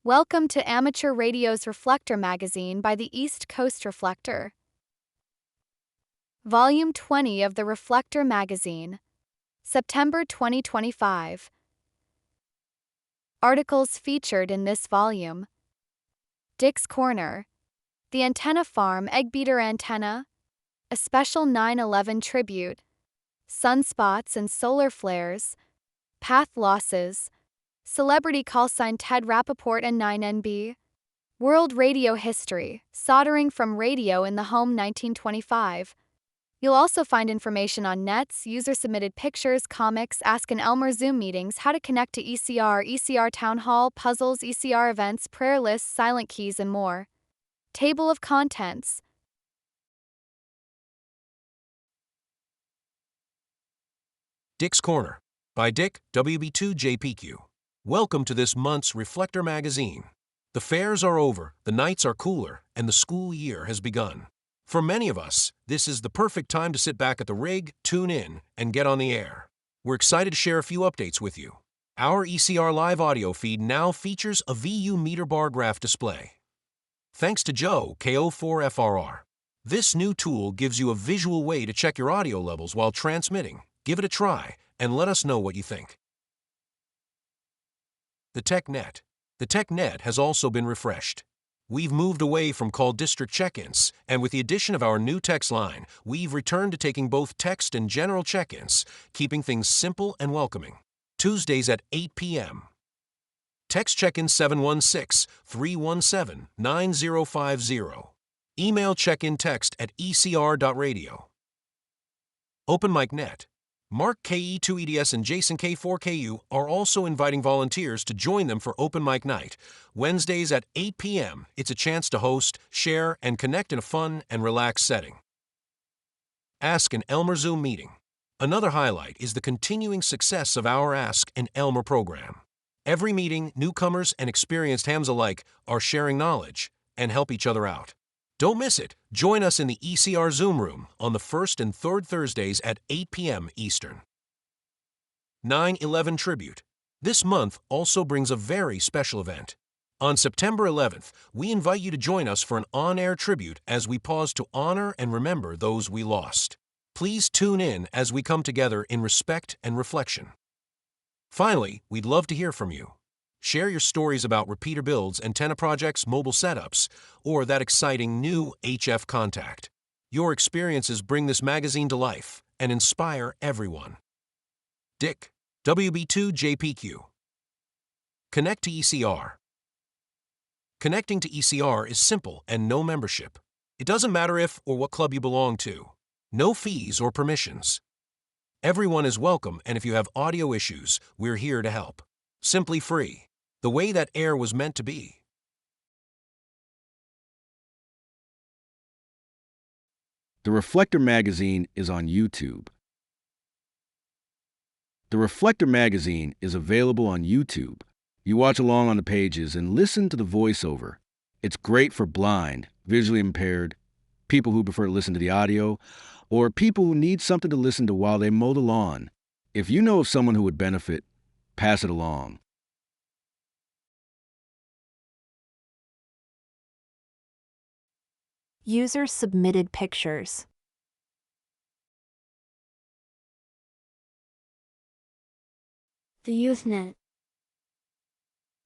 Welcome to Amateur Radio's Reflector Magazine by the East Coast Reflector. Volume 20 of the Reflector Magazine, September 2025. Articles featured in this volume: Dick's Corner, the Antenna Farm Eggbeater Antenna, a special 9/11 tribute, Sunspots and Solar Flares, Path Losses, Celebrity Callsign Ted Rappaport and 9NB, World Radio History, Soldering from Radio in the Home 1925. You'll also find information on nets, user-submitted pictures, comics, Ask an Elmer Zoom meetings, how to connect to ECR, ECR Town Hall, puzzles, ECR events, prayer lists, silent keys, and more. Table of Contents. Dick's Corner by Dick, WB2JPQ. Welcome to this month's Reflector Magazine. The fairs are over, the nights are cooler, and the school year has begun. For many of us, this is the perfect time to sit back at the rig, tune in, and get on the air. We're excited to share a few updates with you. Our ECR live audio feed now features a VU meter bar graph display. Thanks to Joe, KO4FRR. This new tool gives you a visual way to check your audio levels while transmitting. Give it a try, and let us know what you think. The TechNet. The TechNet has also been refreshed. We've moved away from call district check-ins, and with the addition of our new text line, we've returned to taking both text and general check-ins, keeping things simple and welcoming. Tuesdays at 8 p.m. Text check-in 716-317-9050. Email check-in text at ecr.radio. Open Mic Net. Mark KE2EDS and Jason K4KU are also inviting volunteers to join them for Open Mic Night. Wednesdays at 8 p.m., it's a chance to host, share, and connect in a fun and relaxed setting. Ask an Elmer Zoom meeting. Another highlight is the continuing success of our Ask an Elmer program. Every meeting, newcomers and experienced hams alike are sharing knowledge and help each other out. Don't miss it. Join us in the ECR Zoom room on the first and third Thursdays at 8 p.m. Eastern. 9/11 Tribute. This month also brings a very special event. On September 11th, we invite you to join us for an on-air tribute as we pause to honor and remember those we lost. Please tune in as we come together in respect and reflection. Finally, we'd love to hear from you. Share your stories about repeater builds, antenna projects, mobile setups, or that exciting new HF contact. Your experiences bring this magazine to life and inspire everyone. Dick, WB2JPQ. Connect to ECR. Connecting to ECR is simple and no membership. It doesn't matter if or what club you belong to. No fees or permissions. Everyone is welcome, and if you have audio issues, we're here to help. Simply free. The way that air was meant to be. The Reflector Magazine is on YouTube. The Reflector Magazine is available on YouTube. You watch along on the pages and listen to the voiceover. It's great for blind, visually impaired, people who prefer to listen to the audio, or people who need something to listen to while they mow the lawn. If you know of someone who would benefit, pass it along. User-submitted pictures. The YouthNet.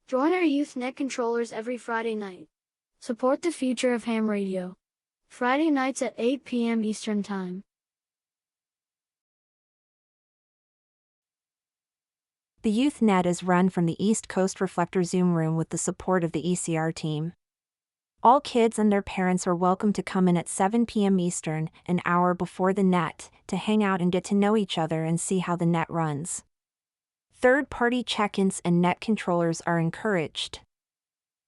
Join our YouthNet controllers every Friday night. Support the future of ham radio. Friday nights at 8 p.m. Eastern Time. The YouthNet is run from the East Coast Reflector Zoom room with the support of the ECR team. All kids and their parents are welcome to come in at 7 p.m. Eastern, an hour before the net, to hang out and get to know each other and see how the net runs. Third-party check-ins and net controllers are encouraged.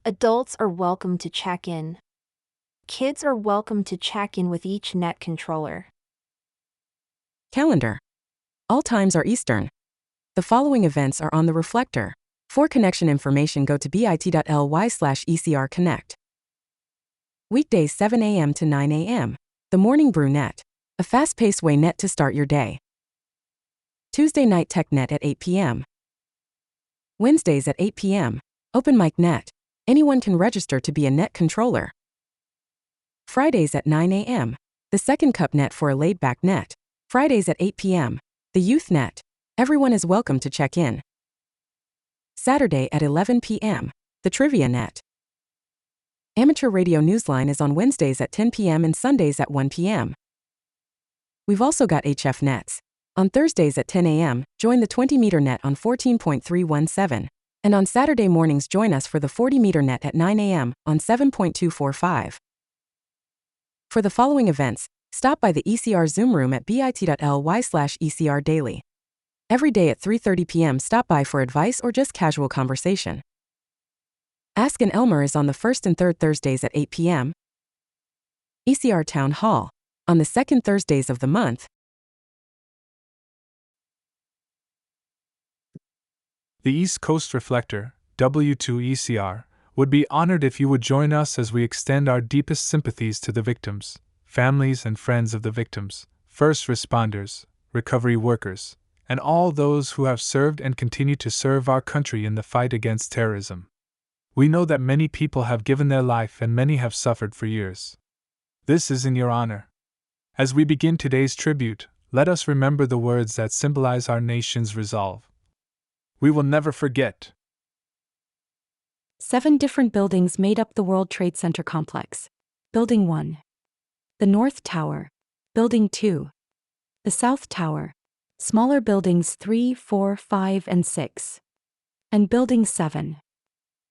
Adults are welcome to check in. Kids are welcome to check in with each net controller. Calendar. All times are Eastern. The following events are on the Reflector. For connection information, go to bit.ly/ECRConnect. Weekdays 7 a.m. to 9 a.m. The Morning Brew Net. A fast-paced way net to start your day. Tuesday night Tech Net at 8 p.m. Wednesdays at 8 p.m. Open Mic Net. Anyone can register to be a net controller. Fridays at 9 a.m., the Second Cup net for a laid-back net. Fridays at 8 p.m., the Youth net. Everyone is welcome to check in. Saturday at 11 p.m., the Trivia net. Amateur Radio Newsline is on Wednesdays at 10 p.m. and Sundays at 1 p.m. We've also got HF nets. On Thursdays at 10 a.m., join the 20-meter net on 14.317. And on Saturday mornings, join us for the 40-meter net at 9 a.m. on 7.245. For the following events, stop by the ECR Zoom room at bit.ly/ECR Daily. Every day at 3:30 p.m. stop by for advice or just casual conversation. Ask an Elmer is on the first and third Thursdays at 8 p.m. ECR Town Hall, on the second Thursdays of the month. The East Coast Reflector, W2ECR, would be honored if you would join us as we extend our deepest sympathies to the victims, families and friends of the victims, first responders, recovery workers, and all those who have served and continue to serve our country in the fight against terrorism. We know that many people have given their life and many have suffered for years. This is in your honor. As we begin today's tribute, let us remember the words that symbolize our nation's resolve. We will never forget. 7 different buildings made up the World Trade Center complex. Building 1. The North Tower. Building 2. The South Tower. Smaller buildings 3, 4, 5, and 6. And Building 7.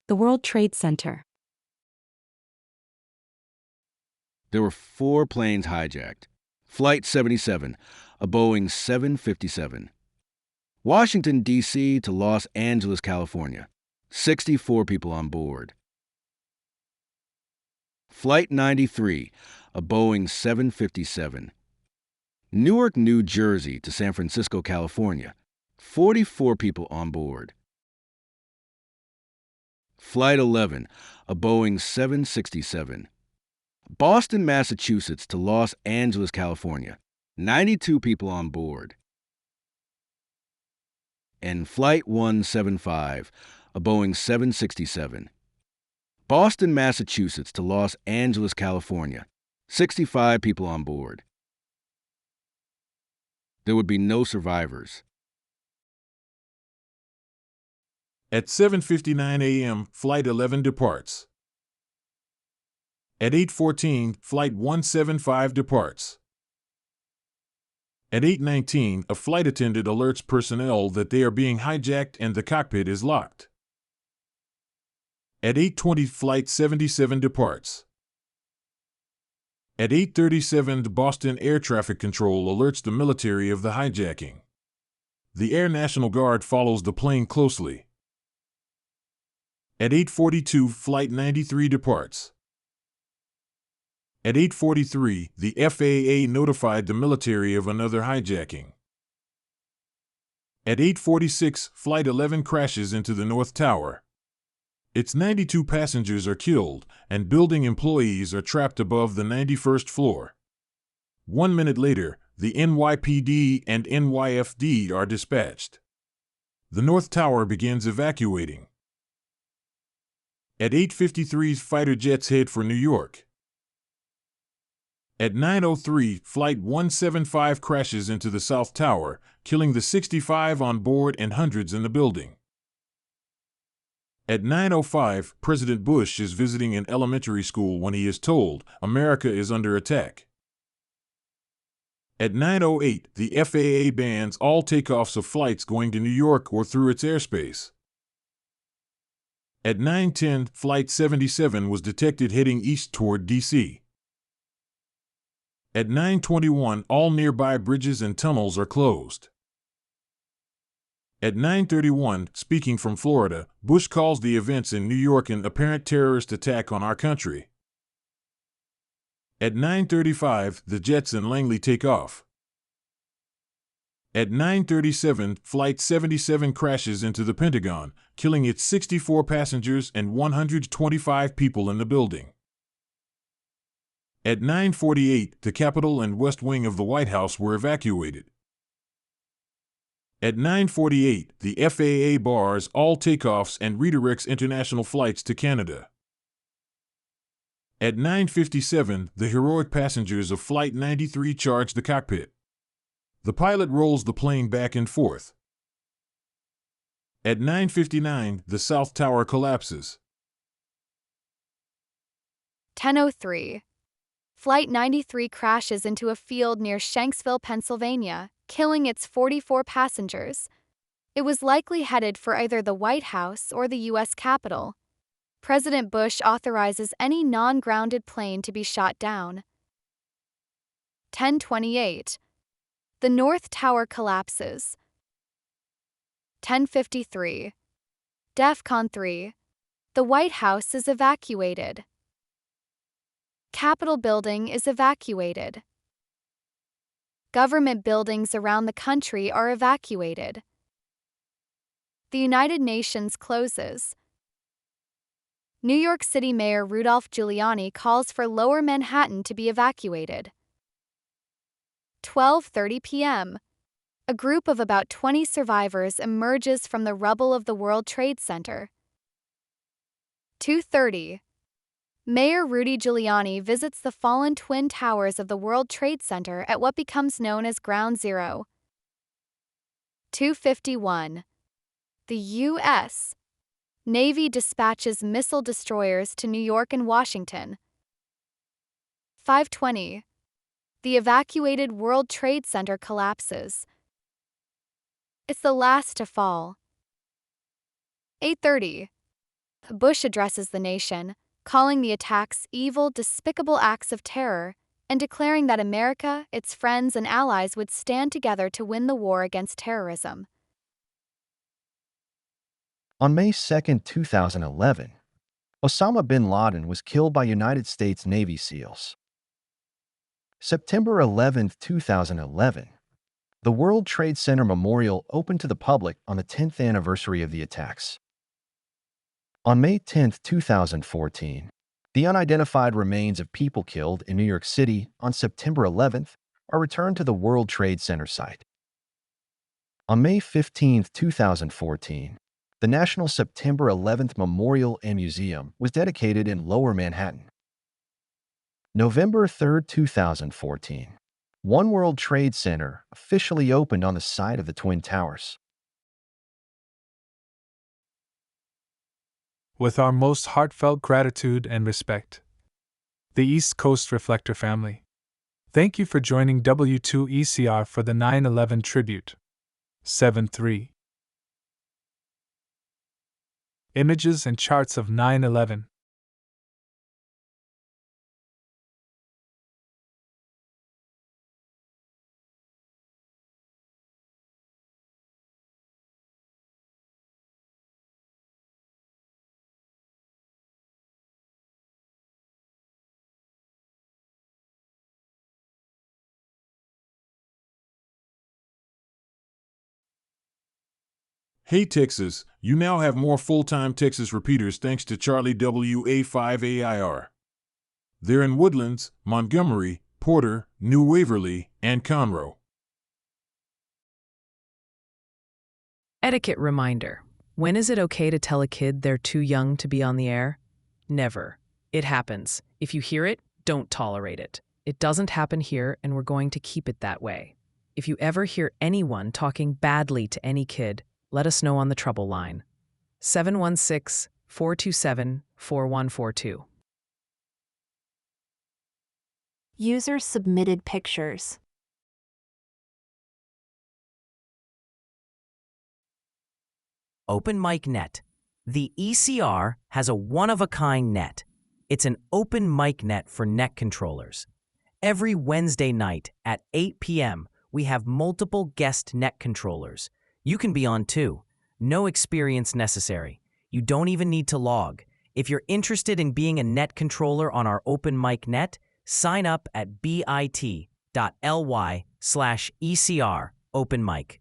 The World Trade Center. There were 4 planes hijacked. Flight 77, a Boeing 757. Washington, D.C. to Los Angeles, California. 64 people on board. Flight 93, a Boeing 757. Newark, New Jersey to San Francisco, California. 44 people on board. Flight 11, a Boeing 767. Boston, Massachusetts to Los Angeles, California. 92 people on board. And Flight 175, a Boeing 767. Boston, Massachusetts to Los Angeles, California. 65 people on board. There would be no survivors. At 7:59 a.m., Flight 11 departs. At 8:14, Flight 175 departs. At 8:19, a flight attendant alerts personnel that they are being hijacked and the cockpit is locked. At 8:20, Flight 77 departs. At 8:37, the Boston Air Traffic Control alerts the military of the hijacking. The Air National Guard follows the plane closely. At 8:42, Flight 93 departs. At 8:43, the FAA notified the military of another hijacking. At 8:46, Flight 11 crashes into the North Tower. Its 92 passengers are killed, and building employees are trapped above the 91st floor. 1 minute later, the NYPD and NYFD are dispatched. The North Tower begins evacuating. At 8:53, fighter jets head for New York. At 9:03, Flight 175 crashes into the South Tower, killing the 65 on board and hundreds in the building. At 9:05, President Bush is visiting an elementary school when he is told America is under attack. At 9:08, the FAA bans all takeoffs of flights going to New York or through its airspace. At 9:10, Flight 77 was detected heading east toward D.C. At 9:21, all nearby bridges and tunnels are closed. At 9:31, speaking from Florida, Bush calls the events in New York an apparent terrorist attack on our country. At 9:35, the jets in Langley take off. At 9:37, Flight 77 crashes into the Pentagon, killing its 64 passengers and 125 people in the building. At 9:48, the Capitol and West Wing of the White House were evacuated. At 9:48, the FAA bars all takeoffs and redirects international flights to Canada. At 9:57, the heroic passengers of Flight 93 charge the cockpit. The pilot rolls the plane back and forth. At 9:59, the South Tower collapses. 10:03. Flight 93 crashes into a field near Shanksville, Pennsylvania, killing its 44 passengers. It was likely headed for either the White House or the U.S. Capitol. President Bush authorizes any non-grounded plane to be shot down. 10:28. The North Tower collapses. 10:53. DEFCON 3. The White House is evacuated. Capitol building is evacuated. Government buildings around the country are evacuated. The United Nations closes. New York City Mayor Rudolph Giuliani calls for Lower Manhattan to be evacuated. 12:30 p.m. A group of about 20 survivors emerges from the rubble of the World Trade Center. 2:30. Mayor Rudy Giuliani visits the fallen twin towers of the World Trade Center at what becomes known as Ground Zero. 2:51. The U.S. Navy dispatches missile destroyers to New York and Washington. 5:20. The evacuated World Trade Center collapses. It's the last to fall. 8:30. Bush addresses the nation, calling the attacks evil, despicable acts of terror, and declaring that America, its friends, and allies would stand together to win the war against terrorism. On May 2, 2011, Osama bin Laden was killed by United States Navy SEALs. September 11, 2011, the World Trade Center Memorial opened to the public on the 10th anniversary of the attacks. On May 10, 2014, the unidentified remains of people killed in New York City on September 11th are returned to the World Trade Center site. On May 15, 2014, the National September 11th Memorial and Museum was dedicated in Lower Manhattan. November 3, 2014, One World Trade Center officially opened on the site of the Twin Towers. With our most heartfelt gratitude and respect, the East Coast Reflector family. Thank you for joining W2ECR for the 9/11 tribute. 7-3. Images and charts of 9/11. Hey Texas, you now have more full-time Texas repeaters thanks to Charlie WA5AIR. They're in Woodlands, Montgomery, Porter, New Waverly, and Conroe. Etiquette reminder. When is it okay to tell a kid they're too young to be on the air? Never. It happens. If you hear it, don't tolerate it. It doesn't happen here, and we're going to keep it that way. If you ever hear anyone talking badly to any kid, let us know on the trouble line. 716-427-4142. Users submitted pictures. Open Mic Net. The ECR has a one-of-a-kind net. It's an open mic net for net controllers. Every Wednesday night at 8 p.m., we have multiple guest net controllers. You can be on too. No experience necessary. You don't even need to log. If you're interested in being a net controller on our open mic net, sign up at bit.ly/ECR open mic.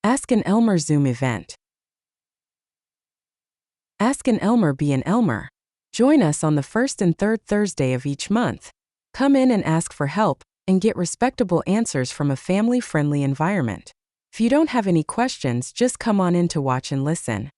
Ask an Elmer Zoom event. Ask an Elmer be an Elmer. Join us on the first and third Thursday of each month. Come in and ask for help and get respectable answers from a family-friendly environment. If you don't have any questions, just come on in to watch and listen.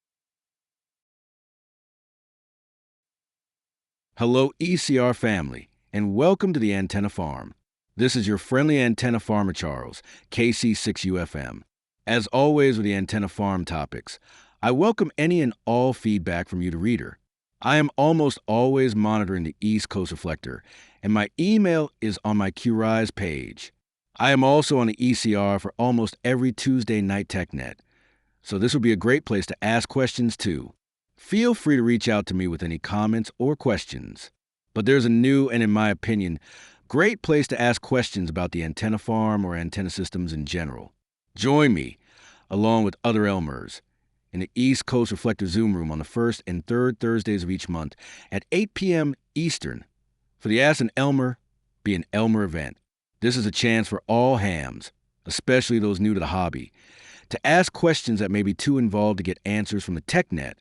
Hello, ECR family, and welcome to the Antenna Farm. This is your friendly antenna farmer, Charles, KC6UFM. As always with the Antenna Farm topics, I welcome any and all feedback from you, the reader. I am almost always monitoring the East Coast Reflector, and my email is on my QRise page. I am also on the ECR for almost every Tuesday night TechNet, so this would be a great place to ask questions too. Feel free to reach out to me with any comments or questions. But there's a new and, in my opinion, great place to ask questions about the antenna farm or antenna systems in general. Join me, along with other Elmers, in the East Coast Reflector Zoom room on the first and third Thursdays of each month at 8 p.m. Eastern for the Ask an Elmer be an Elmer event. This is a chance for all hams, especially those new to the hobby, to ask questions that may be too involved to get answers from the TechNet.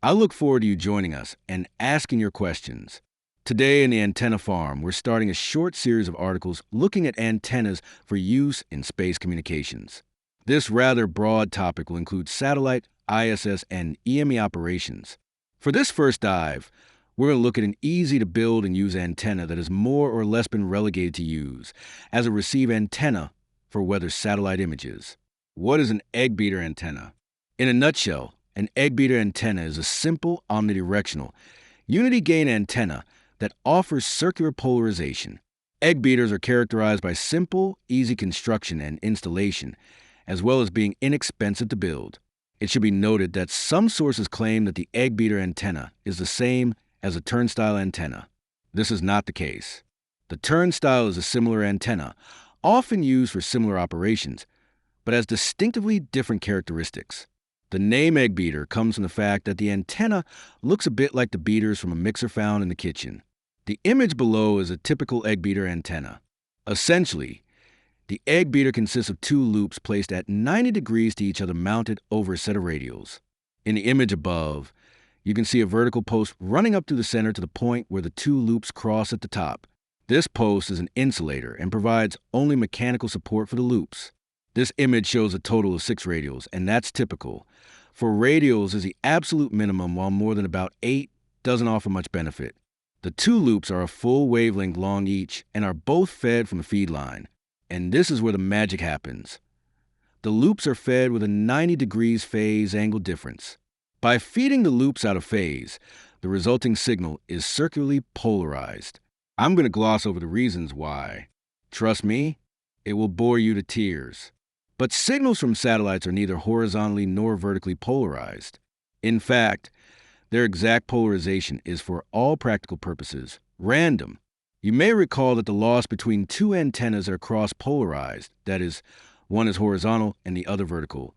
I look forward to you joining us and asking your questions. Today in the Antenna Farm, we're starting a short series of articles looking at antennas for use in space communications. This rather broad topic will include satellite, ISS, and EME operations. For this first dive, we're going to look at an easy-to-build and use antenna that has more or less been relegated to use as a receive antenna for weather satellite images. What is an Eggbeater antenna? In a nutshell, an Eggbeater antenna is a simple omnidirectional unity gain antenna that offers circular polarization. Eggbeaters are characterized by simple, easy construction and installation, as well as being inexpensive to build. It should be noted that some sources claim that the Eggbeater antenna is the same as a turnstile antenna. This is not the case. The turnstile is a similar antenna, often used for similar operations, but has distinctively different characteristics. The name Eggbeater comes from the fact that the antenna looks a bit like the beaters from a mixer found in the kitchen. The image below is a typical Eggbeater antenna. Essentially, the Eggbeater consists of two loops placed at 90 degrees to each other mounted over a set of radials. In the image above, you can see a vertical post running up through the center to the point where the two loops cross at the top. This post is an insulator and provides only mechanical support for the loops. This image shows a total of 6 radials, and that's typical. For radials is the absolute minimum, while more than about 8 doesn't offer much benefit. The two loops are a full wavelength long each and are both fed from a feed line. And this is where the magic happens. The loops are fed with a 90 degrees phase angle difference. By feeding the loops out of phase, the resulting signal is circularly polarized. I'm going to gloss over the reasons why. Trust me, it will bore you to tears. But signals from satellites are neither horizontally nor vertically polarized. In fact, their exact polarization is, for all practical purposes, random. You may recall that the loss between two antennas that are cross-polarized, that is, one is horizontal and the other vertical,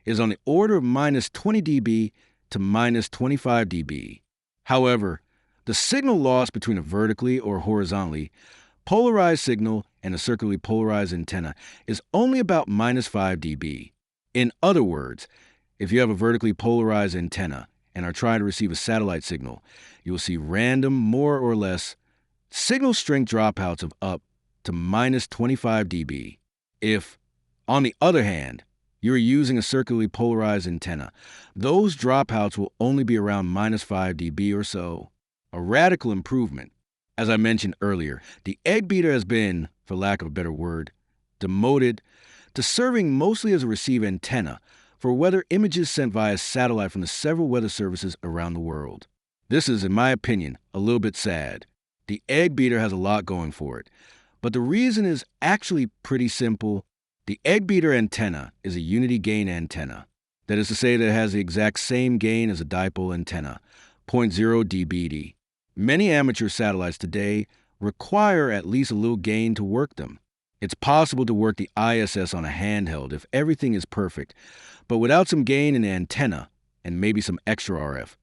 is on the order of minus 20 dB to minus 25 dB. However, the signal loss between a vertically or horizontally polarized signal and a circularly polarized antenna is only about minus 5 dB. In other words, if you have a vertically polarized antenna and are trying to receive a satellite signal, you will see random, more or less, signal strength dropouts of up to minus 25 dB. If, on the other hand, you are using a circularly polarized antenna, those dropouts will only be around minus 5 dB or so. A radical improvement. As I mentioned earlier, the Eggbeater has been, for lack of a better word, demoted to serving mostly as a receive antenna for weather images sent via satellite from the several weather services around the world. This is, in my opinion, a little bit sad. The Eggbeater has a lot going for it, but the reason is actually pretty simple. The Eggbeater antenna is a unity gain antenna. That is to say that it has the exact same gain as a dipole antenna, 0.0 dBd. Many amateur satellites today require at least a little gain to work them. It's possible to work the ISS on a handheld if everything is perfect, but without some gain in the antenna, and maybe some extra RF,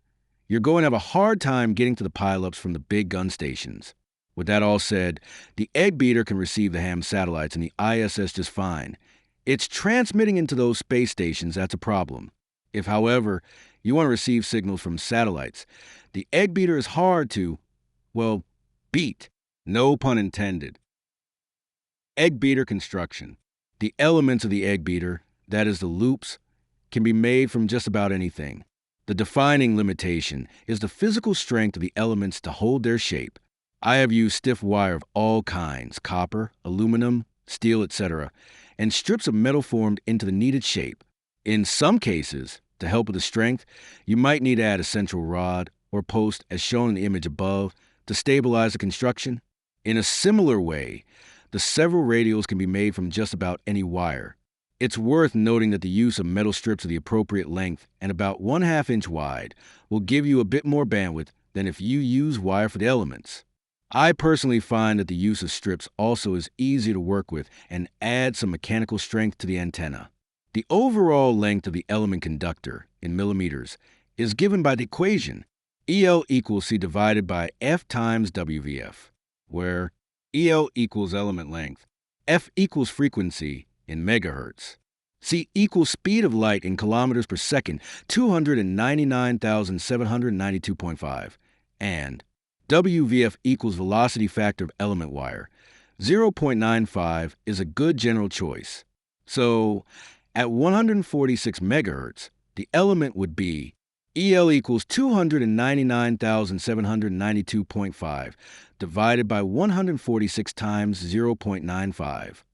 you're going to have a hard time getting to the pileups from the big gun stations. With that all said, the Eggbeater can receive the ham satellites and the ISS just fine. It's transmitting into those space stations that's a problem. If, however, you want to receive signals from satellites, the Eggbeater is hard to, well, beat. No pun intended. Eggbeater construction. The elements of the Eggbeater, that is, the loops, can be made from just about anything. The defining limitation is the physical strength of the elements to hold their shape. I have used stiff wire of all kinds, copper, aluminum, steel, etc., and strips of metal formed into the needed shape. In some cases, to help with the strength, you might need to add a central rod or post as shown in the image above to stabilize the construction. In a similar way, the several radials can be made from just about any wire. It's worth noting that the use of metal strips of the appropriate length and about 1/2 inch wide will give you a bit more bandwidth than if you use wire for the elements. I personally find that the use of strips also is easier to work with and adds some mechanical strength to the antenna. The overall length of the element conductor, in millimeters, is given by the equation EL equals C divided by F times WVF, where EL equals element length, F equals frequency in megahertz, C equals speed of light in kilometers per second, 299,792.5, and WVF equals velocity factor of element wire. 0.95 is a good general choice. So, at 146 megahertz, the element would be EL equals 299,792.5 divided by 146 times 0.95.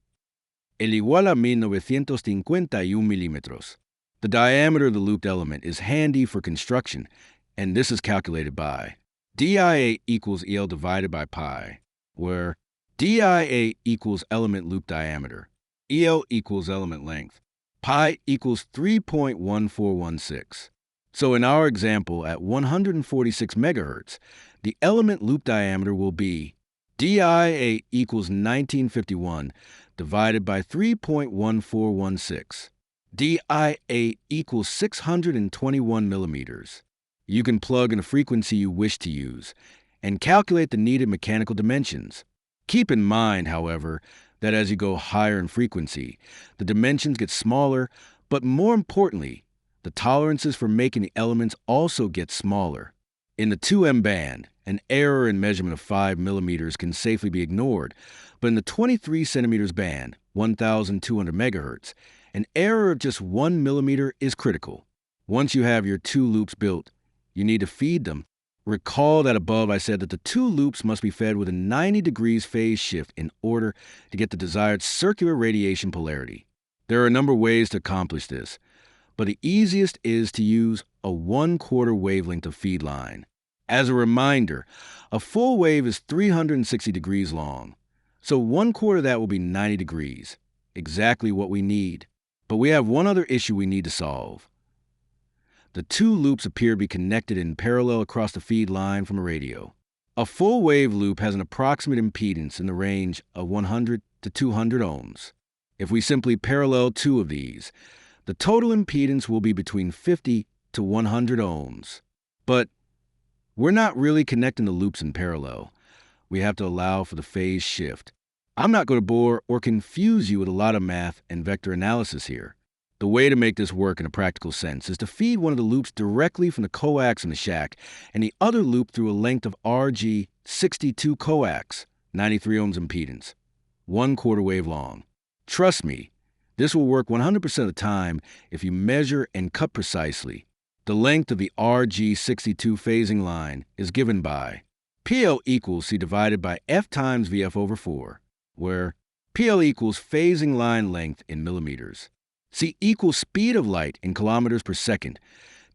El igual a 1951 milímetros. The diameter of the looped element is handy for construction, and this is calculated by DIA equals EL divided by pi, where DIA equals element loop diameter, EL equals element length, pi equals 3.1416. So in our example, at 146 megahertz, the element loop diameter will be DIA equals 1951 divided by 3.1416. DIA equals 621 millimeters. You can plug in a frequency you wish to use and calculate the needed mechanical dimensions. Keep in mind, however, that as you go higher in frequency, the dimensions get smaller, but more importantly, the tolerances for making the elements also get smaller. In the 2M band, an error in measurement of 5 millimeters can safely be ignored, but in the 23 centimeters band, 1,200 megahertz, an error of just 1 millimeter is critical. Once you have your two loops built, you need to feed them. Recall that above I said that the two loops must be fed with a 90 degrees phase shift in order to get the desired circular radiation polarity. There are a number of ways to accomplish this, but the easiest is to use a 1/4 wavelength of feed line. As a reminder, a full wave is 360 degrees long, so 1/4 of that will be 90 degrees, exactly what we need. But we have one other issue we need to solve. The two loops appear to be connected in parallel across the feed line from a radio. A full wave loop has an approximate impedance in the range of 100 to 200 ohms. If we simply parallel two of these, the total impedance will be between 50 to 100 ohms. But we're not really connecting the loops in parallel. We have to allow for the phase shift. I'm not going to bore or confuse you with a lot of math and vector analysis here. The way to make this work in a practical sense is to feed one of the loops directly from the coax in the shack and the other loop through a length of RG62 coax, 93 ohms impedance, 1/4 wave long. Trust me, this will work 100% of the time if you measure and cut precisely. The length of the RG62 phasing line is given by PL equals C divided by F times VF over 4, where PL equals phasing line length in millimeters. C equals speed of light in kilometers per second,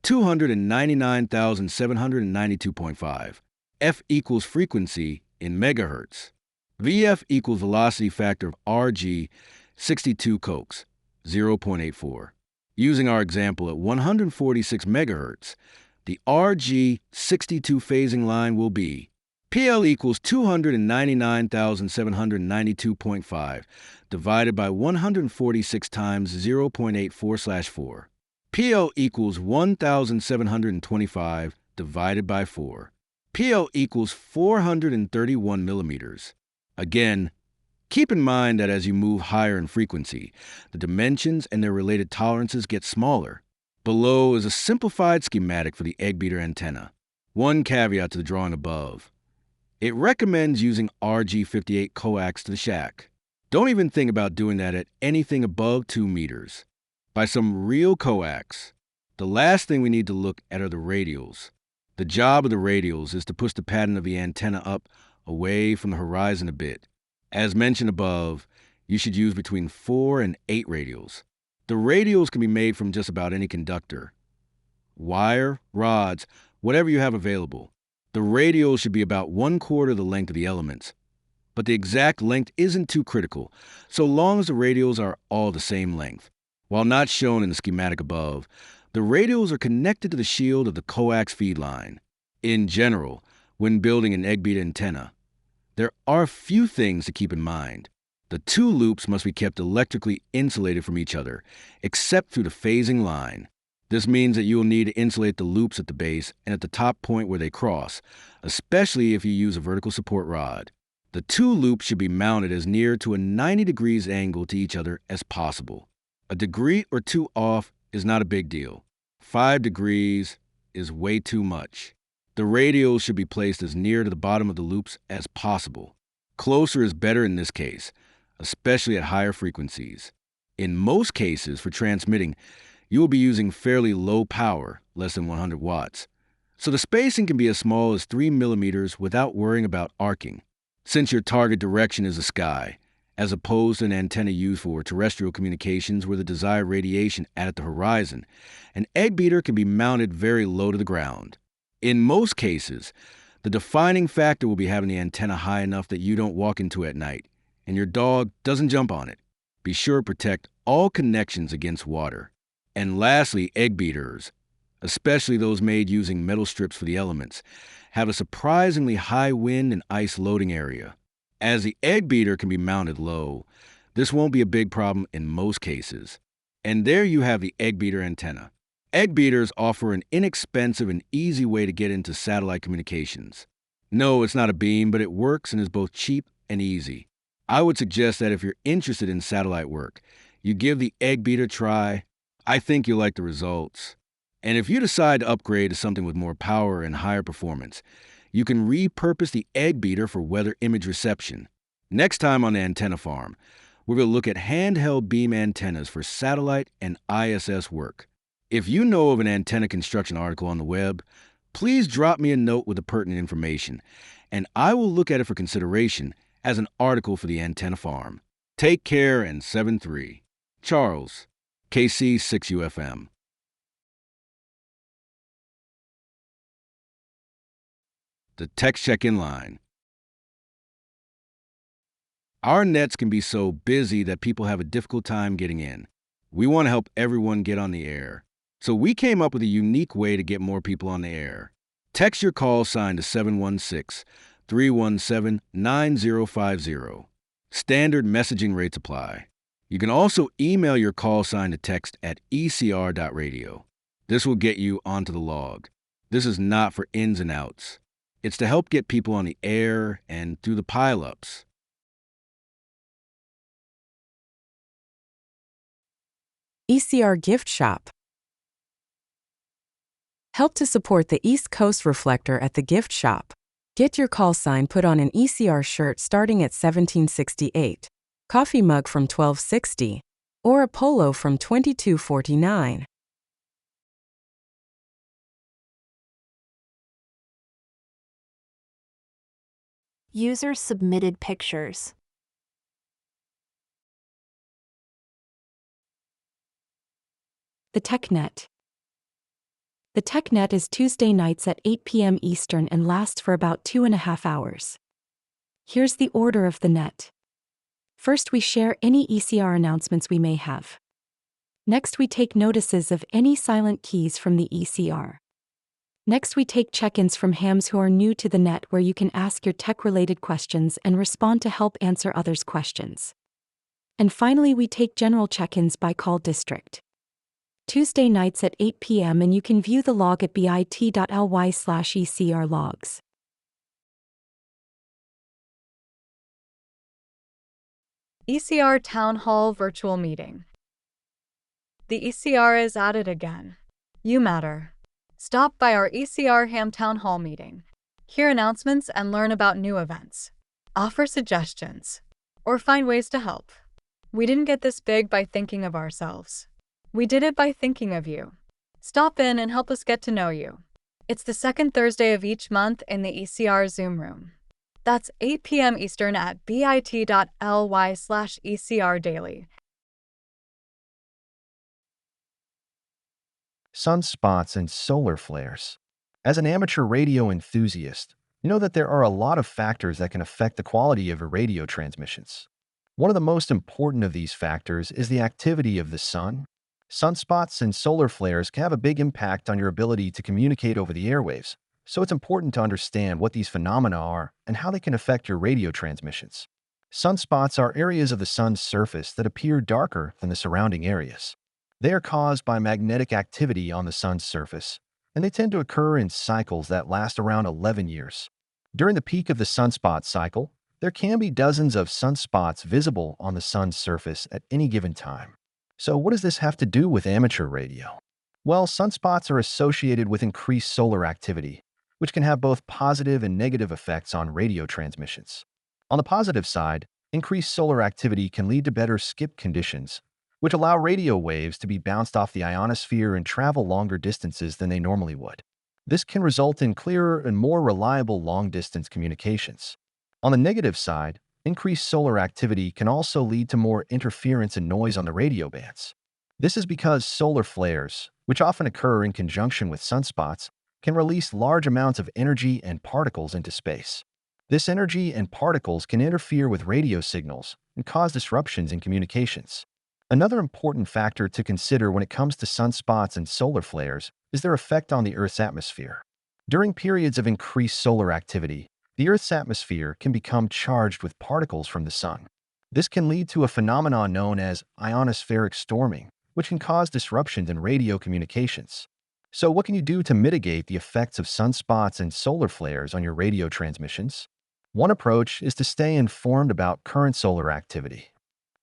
299,792.5. F equals frequency in megahertz. VF equals velocity factor of RG62 coax, 0.84. Using our example at 146 megahertz, the RG62 phasing line will be PL equals 299,792.5 divided by 146 times 0.84/4. PL equals 1,725 divided by 4. PL equals 431 millimeters. Again, keep in mind that as you move higher in frequency, the dimensions and their related tolerances get smaller. Below is a simplified schematic for the Eggbeater antenna. One caveat to the drawing above. It recommends using RG58 coax to the shack. Don't even think about doing that at anything above 2 meters. by some real coax. The last thing we need to look at are the radials. The job of the radials is to push the pattern of the antenna up away from the horizon a bit. As mentioned above, you should use between 4 and 8 radials. The radials can be made from just about any conductor. Wire, rods, whatever you have available. The radials should be about 1/4 the length of the elements. But the exact length isn't too critical, so long as the radials are all the same length. While not shown in the schematic above, the radials are connected to the shield of the coax feed line. In general, when building an Eggbeater antenna, there are a few things to keep in mind. The 2 loops must be kept electrically insulated from each other, except through the phasing line. This means that you will need to insulate the loops at the base and at the top point where they cross, especially if you use a vertical support rod. The 2 loops should be mounted as near to a 90 degrees angle to each other as possible. A degree or 2 off is not a big deal. 5 degrees is way too much. The radials should be placed as near to the bottom of the loops as possible. Closer is better in this case, especially at higher frequencies. In most cases, for transmitting, you will be using fairly low power, less than 100 watts. So the spacing can be as small as 3 millimeters without worrying about arcing. Since your target direction is the sky, as opposed to an antenna used for terrestrial communications where the desired radiation at the horizon, an Eggbeater can be mounted very low to the ground. In most cases, the defining factor will be having the antenna high enough that you don't walk into it at night, and your dog doesn't jump on it. Be sure to protect all connections against water. And lastly, Eggbeaters, especially those made using metal strips for the elements, have a surprisingly high wind and ice loading area. As the Eggbeater can be mounted low, this won't be a big problem in most cases. And there you have the Eggbeater antenna. Eggbeaters offer an inexpensive and easy way to get into satellite communications. No, it's not a beam, but it works and is both cheap and easy. I would suggest that if you're interested in satellite work, you give the Eggbeater a try. I think you'll like the results. And if you decide to upgrade to something with more power and higher performance, you can repurpose the Eggbeater for weather image reception. Next time on the Antenna Farm, we're going to look at handheld beam antennas for satellite and ISS work. If you know of an antenna construction article on the web, please drop me a note with the pertinent information, and I will look at it for consideration as an article for the Antenna Farm. Take care and 7-3. Charles, KC6UFM. The text check-in line. Our nets can be so busy that people have a difficult time getting in. We want to help everyone get on the air. So we came up with a unique way to get more people on the air. Text your call sign to 716-317-9050. Standard messaging rates apply. You can also email your call sign to text at ecr.radio. This will get you onto the log. This is not for ins and outs. It's to help get people on the air and through the pile-ups. ECR Gift Shop. Help to support the East Coast Reflector at the gift shop. Get your call sign put on an ECR shirt starting at $17.68, coffee mug from $12.60, or a polo from $22.49. User-submitted pictures. The TechNet. The TechNet is Tuesday nights at 8 p.m. Eastern and lasts for about 2.5 hours. Here's the order of the net. First, we share any ECR announcements we may have. Next, we take notices of any silent keys from the ECR. Next, we take check-ins from hams who are new to the net where you can ask your tech-related questions and respond to help answer others' questions. And finally, we take general check-ins by call district. Tuesday nights at 8 p.m. and you can view the log at bit.ly/ECR logs. ECR Town Hall Virtual Meeting. The ECR is at it again. You matter. Stop by our ECR Ham Town Hall meeting. Hear announcements and learn about new events. Offer suggestions. Or find ways to help. We didn't get this big by thinking of ourselves. We did it by thinking of you. Stop in and help us get to know you. It's the second Thursday of each month in the ECR Zoom room. That's 8 p.m. Eastern at bit.ly/ECR daily. Sunspots and solar flares. As an amateur radio enthusiast, you know that there are a lot of factors that can affect the quality of your radio transmissions. One of the most important of these factors is the activity of the sun. Sunspots and solar flares can have a big impact on your ability to communicate over the airwaves, so it's important to understand what these phenomena are and how they can affect your radio transmissions. Sunspots are areas of the sun's surface that appear darker than the surrounding areas. They are caused by magnetic activity on the sun's surface, and they tend to occur in cycles that last around 11 years. During the peak of the sunspot cycle, there can be dozens of sunspots visible on the sun's surface at any given time. So what does this have to do with amateur radio? Well, sunspots are associated with increased solar activity, which can have both positive and negative effects on radio transmissions. On the positive side, increased solar activity can lead to better skip conditions, which allow radio waves to be bounced off the ionosphere and travel longer distances than they normally would. This can result in clearer and more reliable long-distance communications. On the negative side, increased solar activity can also lead to more interference and noise on the radio bands. This is because solar flares, which often occur in conjunction with sunspots, can release large amounts of energy and particles into space. This energy and particles can interfere with radio signals and cause disruptions in communications. Another important factor to consider when it comes to sunspots and solar flares is their effect on the Earth's atmosphere. During periods of increased solar activity, the Earth's atmosphere can become charged with particles from the sun. This can lead to a phenomenon known as ionospheric storming, which can cause disruptions in radio communications. So what can you do to mitigate the effects of sunspots and solar flares on your radio transmissions? One approach is to stay informed about current solar activity.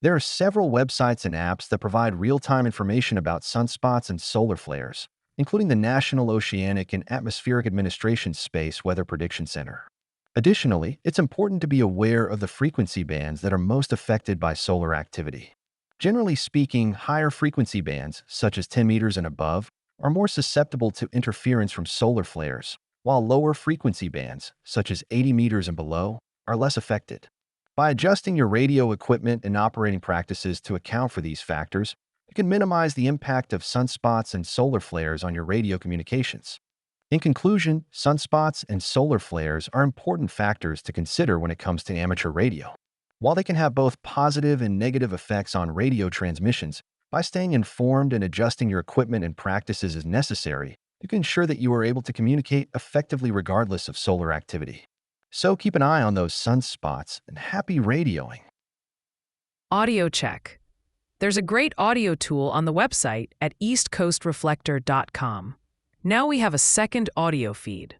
There are several websites and apps that provide real-time information about sunspots and solar flares, including the National Oceanic and Atmospheric Administration Space Weather Prediction Center. Additionally, it's important to be aware of the frequency bands that are most affected by solar activity. Generally speaking, higher frequency bands, such as 10 meters and above, are more susceptible to interference from solar flares, while lower frequency bands, such as 80 meters and below, are less affected. By adjusting your radio equipment and operating practices to account for these factors, you can minimize the impact of sunspots and solar flares on your radio communications. In conclusion, sunspots and solar flares are important factors to consider when it comes to amateur radio. While they can have both positive and negative effects on radio transmissions, by staying informed and adjusting your equipment and practices as necessary, you can ensure that you are able to communicate effectively regardless of solar activity. So keep an eye on those sunspots and happy radioing. Audio check. There's a great audio tool on the website at eastcoastreflector.com. Now we have a second audio feed.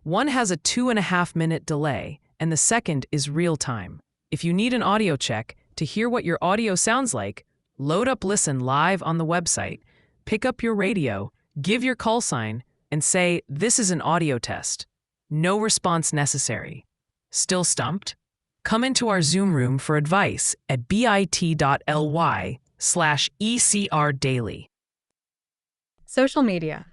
One has a 2.5-minute delay, and the second is real-time. If you need an audio check to hear what your audio sounds like, load up Listen live on the website, pick up your radio, give your call sign, and say, "This is an audio test." No response necessary. Still stumped? Come into our Zoom room for advice at bit.ly/ECR daily. Social media.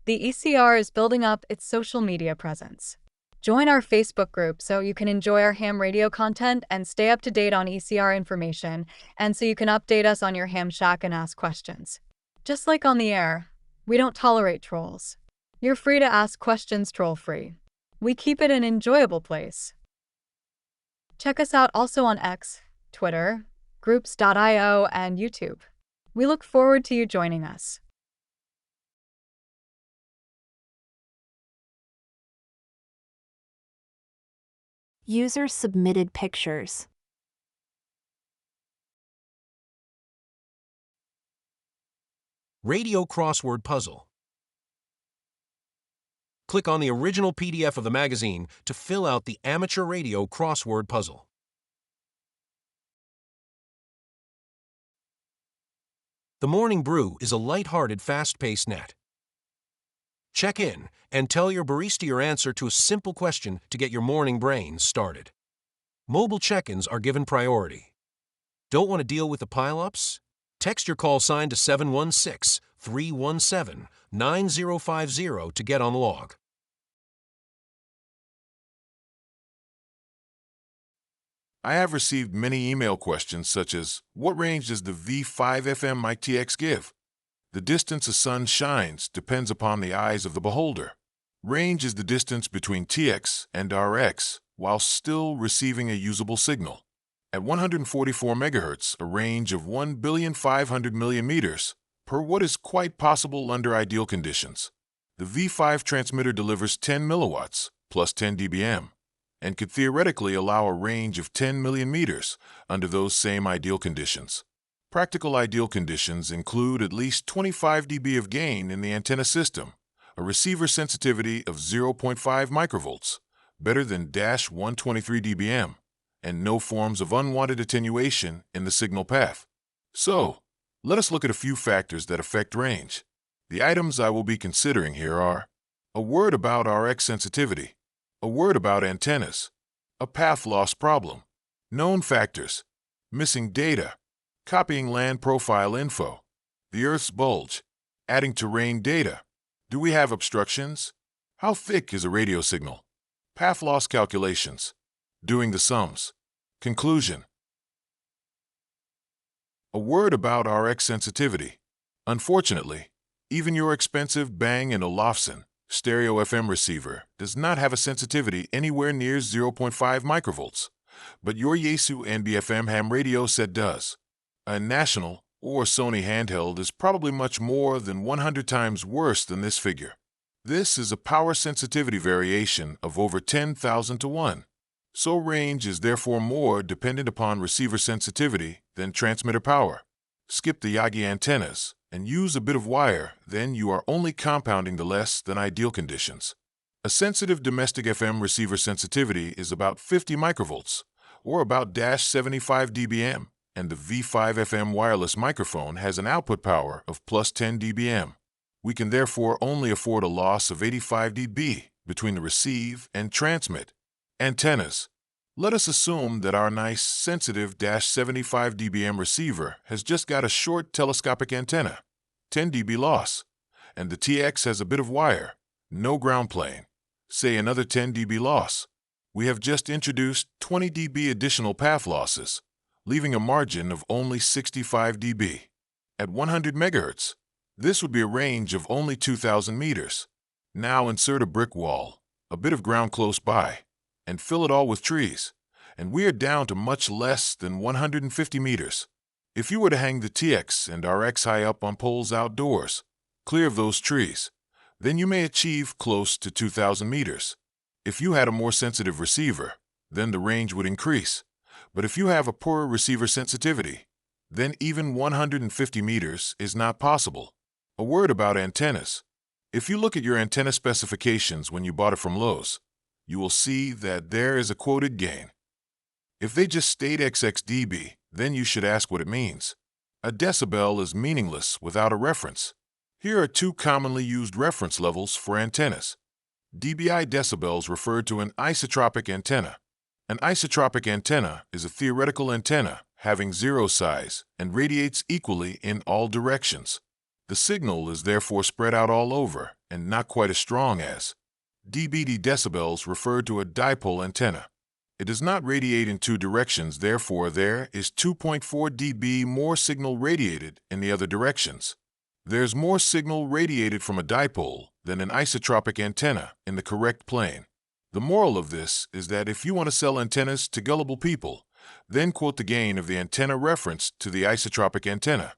The ECR is building up its social media presence. Join our Facebook group so you can enjoy our ham radio content and stay up to date on ECR information, and so you can update us on your ham shack and ask questions. Just like on the air, we don't tolerate trolls. You're free to ask questions troll-free. We keep it an enjoyable place. Check us out also on X, Twitter, groups.io, and YouTube. We look forward to you joining us. Users submitted pictures. Radio crossword puzzle. Click on the original PDF of the magazine to fill out the amateur radio crossword puzzle. The Morning Brew is a light-hearted, fast-paced net. Check in and tell your barista your answer to a simple question to get your morning brain started. Mobile check-ins are given priority. Don't want to deal with the pileups? Text your call sign to 716-317-9050 to get on the log. I have received many email questions such as, what range does the V5 FM mic TX give? The distance a sun shines depends upon the eyes of the beholder. Range is the distance between TX and RX while still receiving a usable signal. At 144 MHz, a range of 1,500,000,000 meters per what is quite possible under ideal conditions. The V5 transmitter delivers 10 milliwatts plus 10 dBm and could theoretically allow a range of 10 million meters under those same ideal conditions. Practical ideal conditions include at least 25 dB of gain in the antenna system, a receiver sensitivity of 0.5 microvolts, better than -123 dBm, and no forms of unwanted attenuation in the signal path. So, let us look at a few factors that affect range. The items I will be considering here are a word about RX sensitivity, a word about antennas, a path loss problem, known factors, missing data, copying land profile info, the Earth's bulge, adding terrain data. Do we have obstructions? How thick is a radio signal? Path loss calculations, doing the sums. Conclusion. A word about RX sensitivity. Unfortunately, even your expensive Bang & Olufsen stereo FM receiver does not have a sensitivity anywhere near 0.5 microvolts, but your Yaesu NBFM ham radio set does. A National or Sony handheld is probably much more than 100 times worse than this figure. This is a power sensitivity variation of over 10,000 to 1. So range is therefore more dependent upon receiver sensitivity than transmitter power. Skip the Yagi antennas and use a bit of wire, then you are only compounding the less than ideal conditions. A sensitive domestic FM receiver sensitivity is about 50 microvolts, or about -75 dBm, and the V5 FM wireless microphone has an output power of +10 dBm. We can therefore only afford a loss of 85 dB between the receive and transmit. Antennas. Let us assume that our nice, sensitive -75 dBm receiver has just got a short telescopic antenna, 10 dB loss, and the TX has a bit of wire, no ground plane, say another 10 dB loss. We have just introduced 20 dB additional path losses, leaving a margin of only 65 dB. At 100 MHz, this would be a range of only 2,000 meters. Now insert a brick wall, a bit of ground close by, and fill it all with trees, and we are down to much less than 150 meters. If you were to hang the TX and RX high up on poles outdoors, clear of those trees, then you may achieve close to 2,000 meters. If you had a more sensitive receiver, then the range would increase. But if you have a poorer receiver sensitivity, then even 150 meters is not possible. A word about antennas. If you look at your antenna specifications when you bought it from Lowe's, you will see that there is a quoted gain. If they just state XX dB, then you should ask what it means. A decibel is meaningless without a reference. Here are two commonly used reference levels for antennas. dBi decibels refer to an isotropic antenna. An isotropic antenna is a theoretical antenna having zero size and radiates equally in all directions. The signal is therefore spread out all over and not quite as strong as. dBd decibels refer to a dipole antenna. It does not radiate in two directions, therefore there is 2.4 dB more signal radiated in the other directions. There's more signal radiated from a dipole than an isotropic antenna in the correct plane. The moral of this is that if you want to sell antennas to gullible people, then quote the gain of the antenna reference to the isotropic antenna.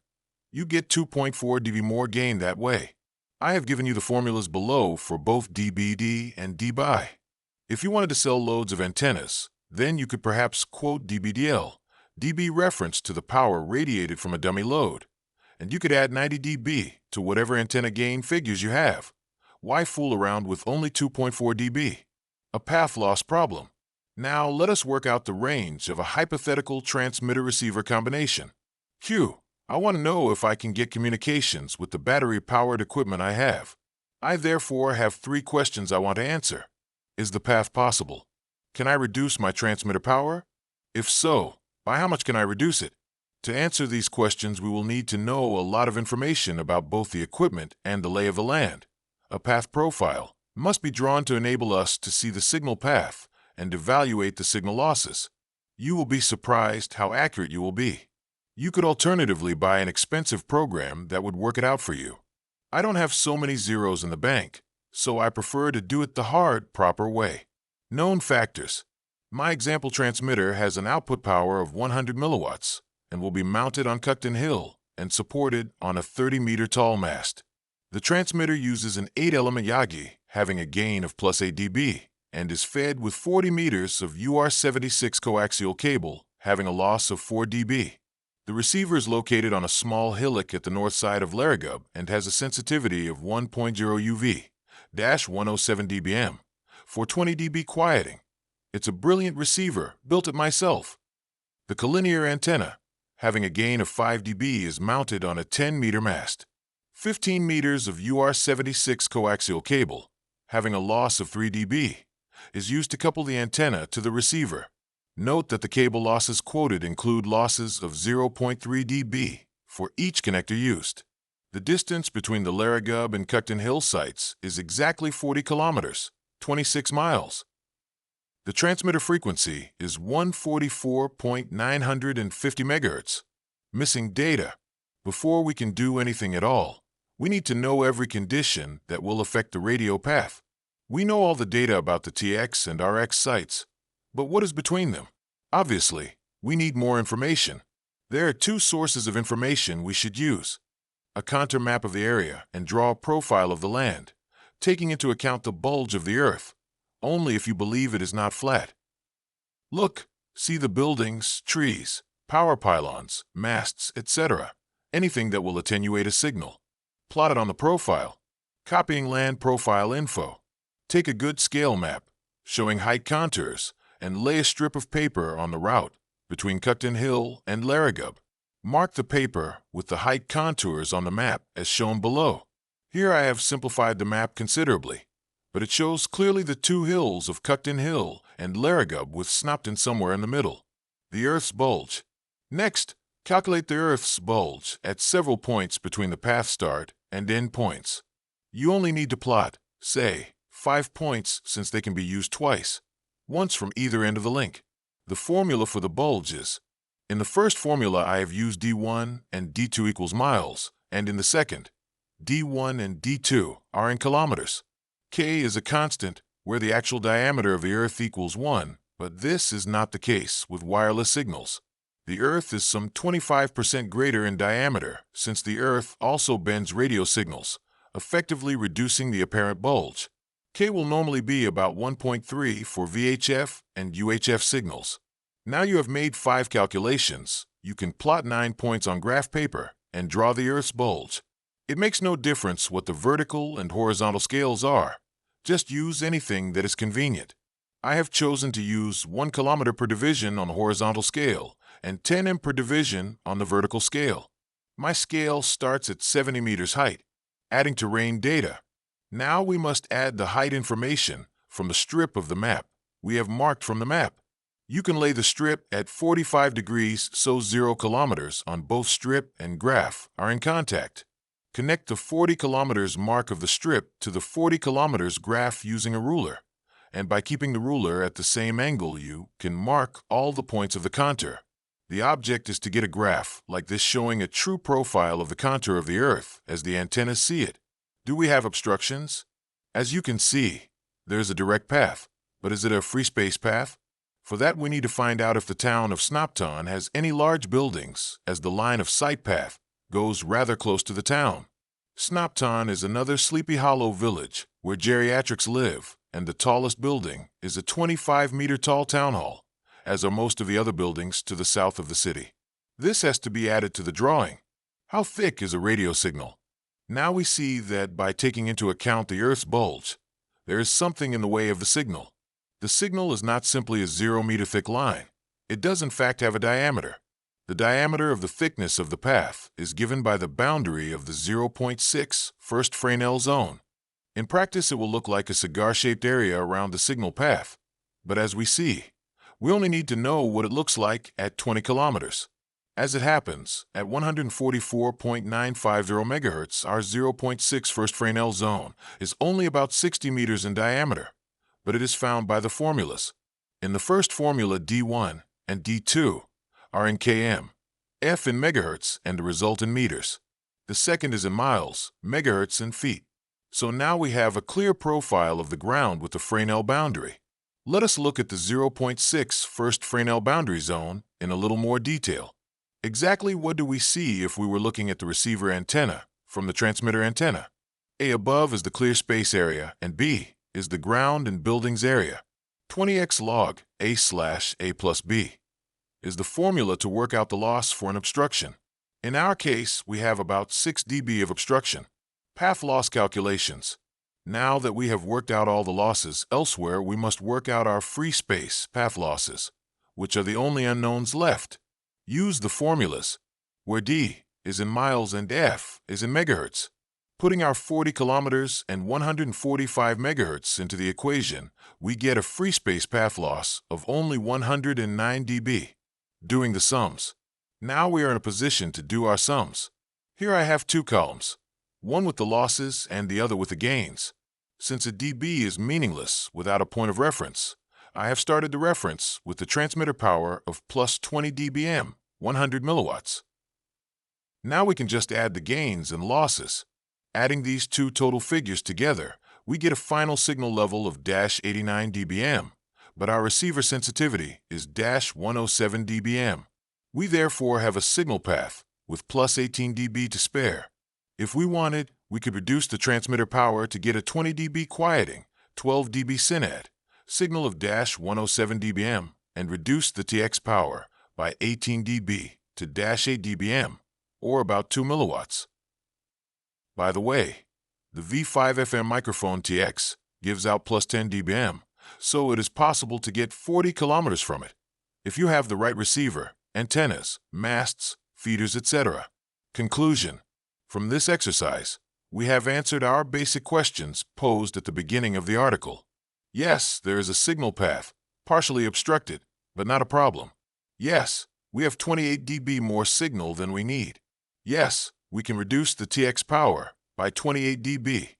You get 2.4 dB more gain that way. I have given you the formulas below for both dBd and dBi. If you wanted to sell loads of antennas, then you could perhaps quote dBdL, dB reference to the power radiated from a dummy load, and you could add 90 dB to whatever antenna gain figures you have. Why fool around with only 2.4 dB? A path loss problem. Now let us work out the range of a hypothetical transmitter-receiver combination. Q. I want to know if I can get communications with the battery-powered equipment I have. I therefore have 3 questions I want to answer. Is the path possible? Can I reduce my transmitter power? If so, by how much can I reduce it? To answer these questions, we will need to know a lot of information about both the equipment and the lay of the land. A path profile must be drawn to enable us to see the signal path and evaluate the signal losses. You will be surprised how accurate you will be. You could alternatively buy an expensive program that would work it out for you. I don't have so many zeros in the bank, so I prefer to do it the hard, proper way. Known factors. My example transmitter has an output power of 100 milliwatts and will be mounted on Cuckton Hill and supported on a 30-meter tall mast. The transmitter uses an 8-element Yagi, having a gain of plus 8 dB, and is fed with 40 meters of UR76 coaxial cable, having a loss of 4 dB. The receiver is located on a small hillock at the north side of Larragub and has a sensitivity of 1.0 UV-107 dBm for 20 dB quieting. It's a brilliant receiver, built it myself. The collinear antenna, having a gain of 5 dB, is mounted on a 10-meter mast. 15 meters of UR76 coaxial cable, having a loss of 3 dB, is used to couple the antenna to the receiver. Note that the cable losses quoted include losses of 0.3 dB for each connector used. The distance between the Larragub and Cuckton Hill sites is exactly 40 kilometers, 26 miles. The transmitter frequency is 144.950 MHz. Missing data. Before we can do anything at all, we need to know every condition that will affect the radio path. We know all the data about the TX and RX sites, but what is between them? Obviously, we need more information. There are two sources of information we should use: a contour map of the area and draw a profile of the land, taking into account the bulge of the Earth, only if you believe it is not flat. Look, see the buildings, trees, power pylons, masts, etc. Anything that will attenuate a signal. Plot it on the profile. Copying land profile info. Take a good scale map, showing height contours, and lay a strip of paper on the route between Cuckton Hill and Larragub. Mark the paper with the height contours on the map as shown below. Here I have simplified the map considerably, but it shows clearly the two hills of Cuckton Hill and Larragub with Snopton somewhere in the middle. The Earth's bulge. Next, calculate the Earth's bulge at several points between the path start and end points. You only need to plot, say, 5 points since they can be used twice, once from either end of the link. The formula for the bulge is: in the first formula I have used D1 and D2 equals miles, and in the second, D1 and D2 are in kilometers. K is a constant where the actual diameter of the Earth equals 1, but this is not the case with wireless signals. The Earth is some 25% greater in diameter since the Earth also bends radio signals, effectively reducing the apparent bulge. K will normally be about 1.3 for VHF and UHF signals. Now you have made 5 calculations, you can plot 9 points on graph paper and draw the Earth's bulge. It makes no difference what the vertical and horizontal scales are. Just use anything that is convenient. I have chosen to use 1 kilometer per division on the horizontal scale and 10 m per division on the vertical scale. My scale starts at 70 meters height, adding terrain data. Now we must add the height information from the strip of the map we have marked from the map. You can lay the strip at 45 degrees so 0 kilometers on both strip and graph are in contact. Connect the 40 kilometers mark of the strip to the 40 kilometers graph using a ruler, and by keeping the ruler at the same angle you can mark all the points of the contour. The object is to get a graph like this showing a true profile of the contour of the Earth as the antennas see it. Do we have obstructions? As you can see, there is a direct path, but is it a free space path? For that we need to find out if the town of Snopton has any large buildings, as the line of sight path goes rather close to the town. Snopton is another Sleepy Hollow village where geriatrics live, and the tallest building is a 25-meter tall town hall, as are most of the other buildings to the south of the city. This has to be added to the drawing. How thick is a radio signal? Now we see that by taking into account the Earth's bulge, there is something in the way of the signal. The signal is not simply a 0-meter thick line. It does in fact have a diameter. The diameter of the thickness of the path is given by the boundary of the 0.6 first Fresnel zone. In practice, it will look like a cigar-shaped area around the signal path, but as we see, we only need to know what it looks like at 20 kilometers. As it happens, at 144.950 MHz, our 0.6 first Fresnel zone is only about 60 meters in diameter, but it is found by the formulas. In the first formula, D1 and D2 are in km, F in megahertz, and the result in meters. The second is in miles, megahertz, and feet. So now we have a clear profile of the ground with the Fresnel boundary. Let us look at the 0.6 first Fresnel boundary zone in a little more detail. Exactly what do we see if we were looking at the receiver antenna from the transmitter antenna? A above is the clear space area, and B is the ground and buildings area. 20x log A/A plus B is the formula to work out the loss for an obstruction. In our case, we have about 6 dB of obstruction. Path loss calculations. Now that we have worked out all the losses elsewhere, we must work out our free space path losses, which are the only unknowns left. Use the formulas, where D is in miles and F is in megahertz. Putting our 40 kilometers and 145 megahertz into the equation, we get a free space path loss of only 109 dB. Doing the sums. Now we are in a position to do our sums. Here I have 2 columns, one with the losses and the other with the gains. Since a dB is meaningless without a point of reference, I have started the reference with the transmitter power of plus 20 dBm, 100 milliwatts. Now we can just add the gains and losses. Adding these two total figures together, we get a final signal level of -89 dBm, but our receiver sensitivity is -107 dBm. We therefore have a signal path with plus 18 dB to spare. If we wanted, we could reduce the transmitter power to get a 20 dB quieting, 12 dB SYNAD, signal of -107 dBm, and reduce the TX power by 18 dB to -8 dBm, or about 2 milliwatts. By the way, the V5FM microphone TX gives out plus 10 dBm, so it is possible to get 40 kilometers from it, if you have the right receiver, antennas, masts, feeders, etc. Conclusion. From this exercise, we have answered our basic questions posed at the beginning of the article. Yes, there is a signal path, partially obstructed, but not a problem. Yes, we have 28 dB more signal than we need. Yes, we can reduce the TX power by 28 dB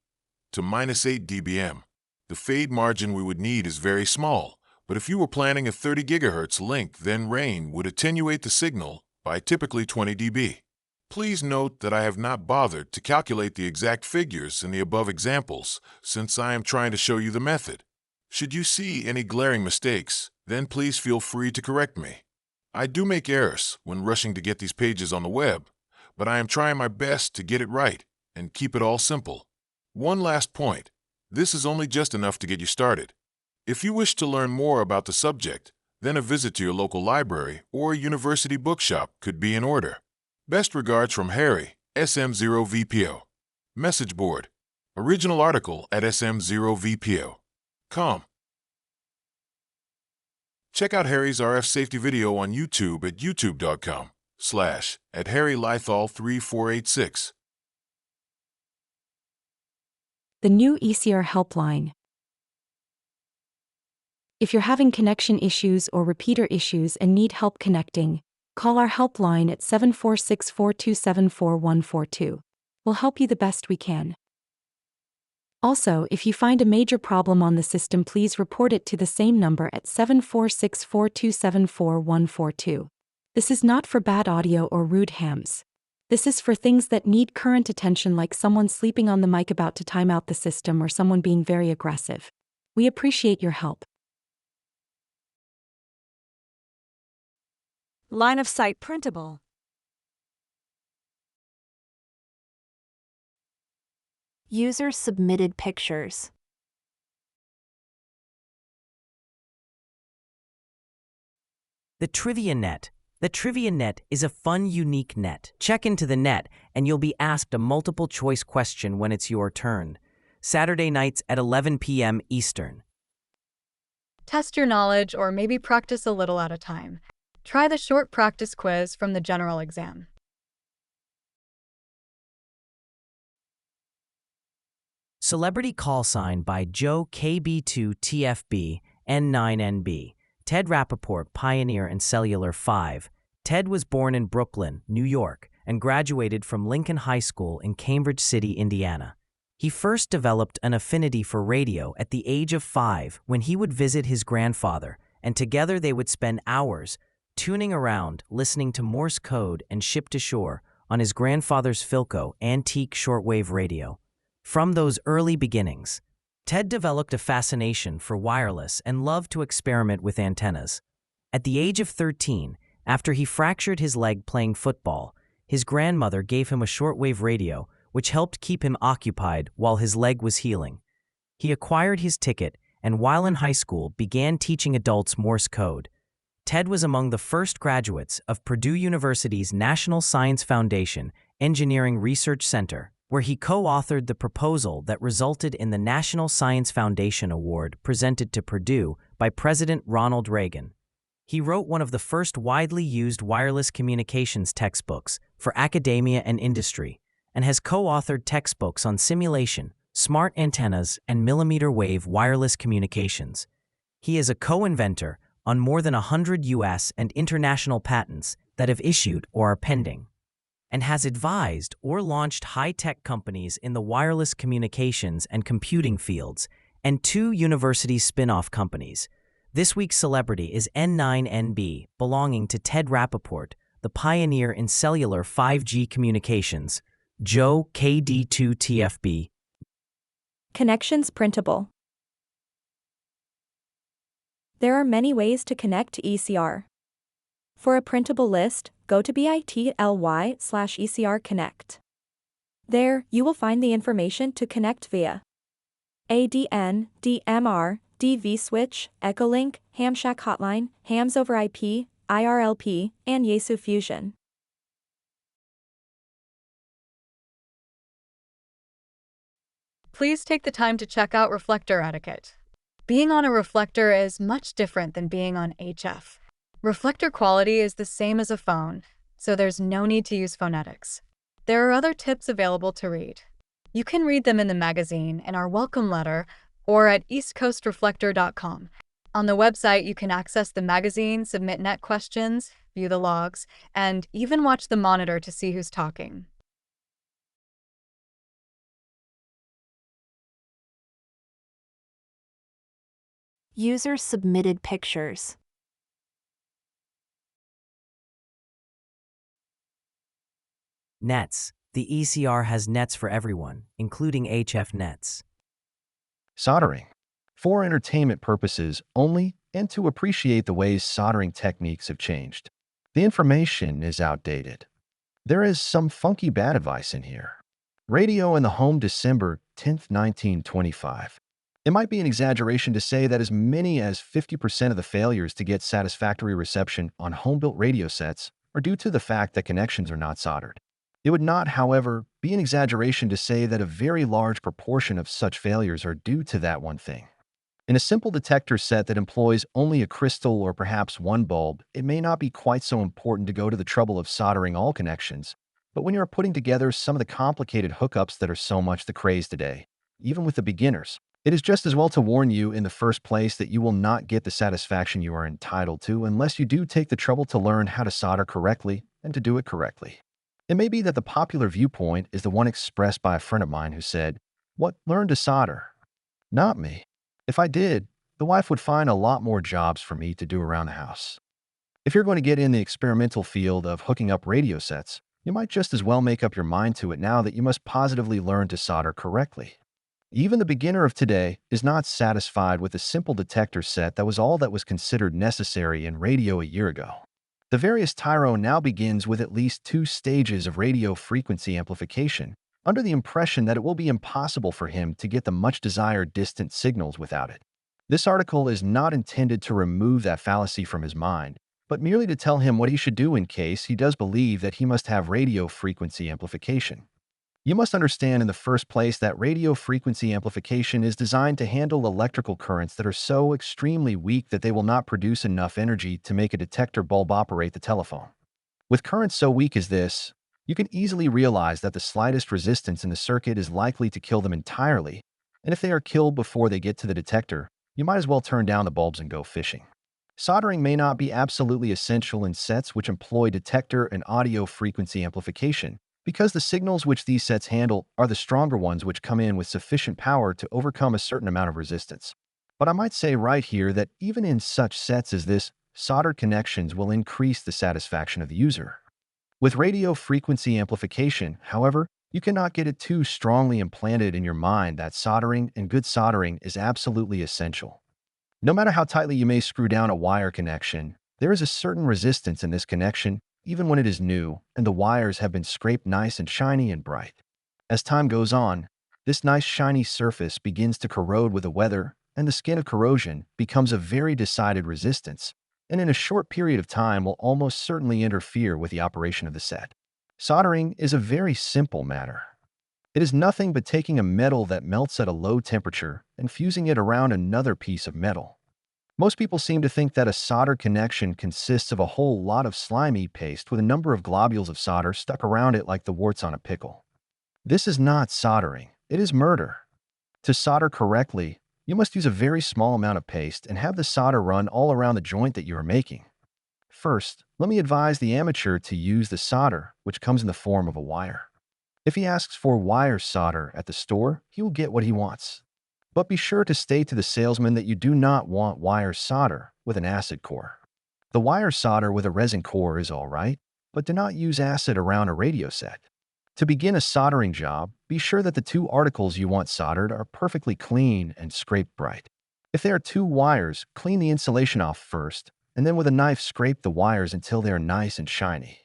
to -8 dBm. The fade margin we would need is very small, but if you were planning a 30 GHz link, then rain would attenuate the signal by typically 20 dB. Please note that I have not bothered to calculate the exact figures in the above examples, since I am trying to show you the method. Should you see any glaring mistakes, then please feel free to correct me. I do make errors when rushing to get these pages on the web, but I am trying my best to get it right and keep it all simple. One last point. This is only just enough to get you started. If you wish to learn more about the subject, then a visit to your local library or university bookshop could be in order. Best regards from Harry, SM0VPO. Message board. Original article at SM0VPO.com. Check out Harry's RF safety video on YouTube at youtube.com/@HarryLythall3486. The new ECR helpline. If you're having connection issues or repeater issues and need help connecting, call our helpline at 746-427-4142. We'll help you the best we can. Also, if you find a major problem on the system, please report it to the same number at 746-427-4142. This is not for bad audio or rude hams. This is for things that need current attention, like someone sleeping on the mic about to time out the system or someone being very aggressive. We appreciate your help. Line of sight printable. Users submitted pictures. The Trivia Net. The Trivia Net is a fun, unique net. Check into the net, and you'll be asked a multiple-choice question when it's your turn. Saturday nights at 11 p.m. Eastern. Test your knowledge or maybe practice a little at a time. Try the short practice quiz from the general exam. Celebrity Callsign by Joe KB2TFB N9NB. Ted Rappaport, Pioneer and Cellular 5, Ted was born in Brooklyn, New York, and graduated from Lincoln High School in Cambridge City, Indiana. He first developed an affinity for radio at the age of 5 when he would visit his grandfather, and together they would spend hours tuning around, listening to Morse code and ship to shore on his grandfather's Philco antique shortwave radio. From those early beginnings, Ted developed a fascination for wireless and loved to experiment with antennas. At the age of 13, after he fractured his leg playing football, his grandmother gave him a shortwave radio, which helped keep him occupied while his leg was healing. He acquired his ticket and, while in high school, began teaching adults Morse code. Ted was among the first graduates of Purdue University's National Science Foundation Engineering Research Center, where he co-authored the proposal that resulted in the National Science Foundation Award presented to Purdue by President Ronald Reagan. He wrote one of the first widely used wireless communications textbooks for academia and industry, and has co-authored textbooks on simulation, smart antennas, and millimeter wave wireless communications. He is a co-inventor on more than 100 U.S. and international patents that have issued or are pending, and has advised or launched high-tech companies in the wireless communications and computing fields, and 2 university spin-off companies. This week's celebrity is N9NB, belonging to Ted Rappaport, the pioneer in cellular 5G communications. Joe KD2TFB. Connections Printable. There are many ways to connect to ECR. For a printable list, go to bit.ly/ECR Connect. There, you will find the information to connect via ADN, DMR, DV switch, Echolink, Hamshack Hotline, Hams over IP, IRLP, and Yaesu Fusion. Please take the time to check out Reflector etiquette. Being on a reflector is much different than being on HF. Reflector quality is the same as a phone, so there's no need to use phonetics. There are other tips available to read. You can read them in the magazine, in our welcome letter, or at eastcoastreflector.com. On the website, you can access the magazine, submit net questions, view the logs, and even watch the monitor to see who's talking. User submitted pictures. Nets. The ECR has nets for everyone, including HF nets. Soldering. For entertainment purposes only and to appreciate the ways soldering techniques have changed. The information is outdated. There is some funky bad advice in here. Radio in the home December 10th, 1925. It might be an exaggeration to say that as many as 50% of the failures to get satisfactory reception on home-built radio sets are due to the fact that connections are not soldered. It would not, however, be an exaggeration to say that a very large proportion of such failures are due to that one thing. In a simple detector set that employs only a crystal or perhaps one bulb, it may not be quite so important to go to the trouble of soldering all connections, but when you are putting together some of the complicated hookups that are so much the craze today, even with the beginners, it is just as well to warn you in the first place that you will not get the satisfaction you are entitled to unless you do take the trouble to learn how to solder correctly and to do it correctly. It may be that the popular viewpoint is the one expressed by a friend of mine who said, "What, learn to solder?" Not me. If I did, the wife would find a lot more jobs for me to do around the house. If you're going to get in the experimental field of hooking up radio sets, you might just as well make up your mind to it now that you must positively learn to solder correctly. Even the beginner of today is not satisfied with a simple detector set that was all that was considered necessary in radio a year ago. The various Tyro now begins with at least 2 stages of radio frequency amplification, under the impression that it will be impossible for him to get the much-desired distant signals without it. This article is not intended to remove that fallacy from his mind, but merely to tell him what he should do in case he does believe that he must have radio frequency amplification. You must understand in the first place that radio frequency amplification is designed to handle electrical currents that are so extremely weak that they will not produce enough energy to make a detector bulb operate the telephone. With currents so weak as this, you can easily realize that the slightest resistance in the circuit is likely to kill them entirely, and if they are killed before they get to the detector, you might as well turn down the bulbs and go fishing. Soldering may not be absolutely essential in sets which employ detector and audio frequency amplification, because the signals which these sets handle are the stronger ones which come in with sufficient power to overcome a certain amount of resistance. But I might say right here that even in such sets as this, soldered connections will increase the satisfaction of the user. With radio frequency amplification, however, you cannot get it too strongly implanted in your mind that soldering and good soldering is absolutely essential. No matter how tightly you may screw down a wire connection, there is a certain resistance in this connection, even when it is new and the wires have been scraped nice and shiny and bright. As time goes on, this nice shiny surface begins to corrode with the weather, and the skin of corrosion becomes a very decided resistance, and in a short period of time will almost certainly interfere with the operation of the set. Soldering is a very simple matter. It is nothing but taking a metal that melts at a low temperature and fusing it around another piece of metal. Most people seem to think that a solder connection consists of a whole lot of slimy paste with a number of globules of solder stuck around it like the warts on a pickle. This is not soldering, it is murder. To solder correctly, you must use a very small amount of paste and have the solder run all around the joint that you are making. First, let me advise the amateur to use the solder, which comes in the form of a wire. If he asks for wire solder at the store, he will get what he wants. But be sure to state to the salesman that you do not want wire solder with an acid core. The wire solder with a resin core is all right, but do not use acid around a radio set. To begin a soldering job, be sure that the two articles you want soldered are perfectly clean and scraped bright. If there are two wires, clean the insulation off first, and then with a knife scrape the wires until they are nice and shiny.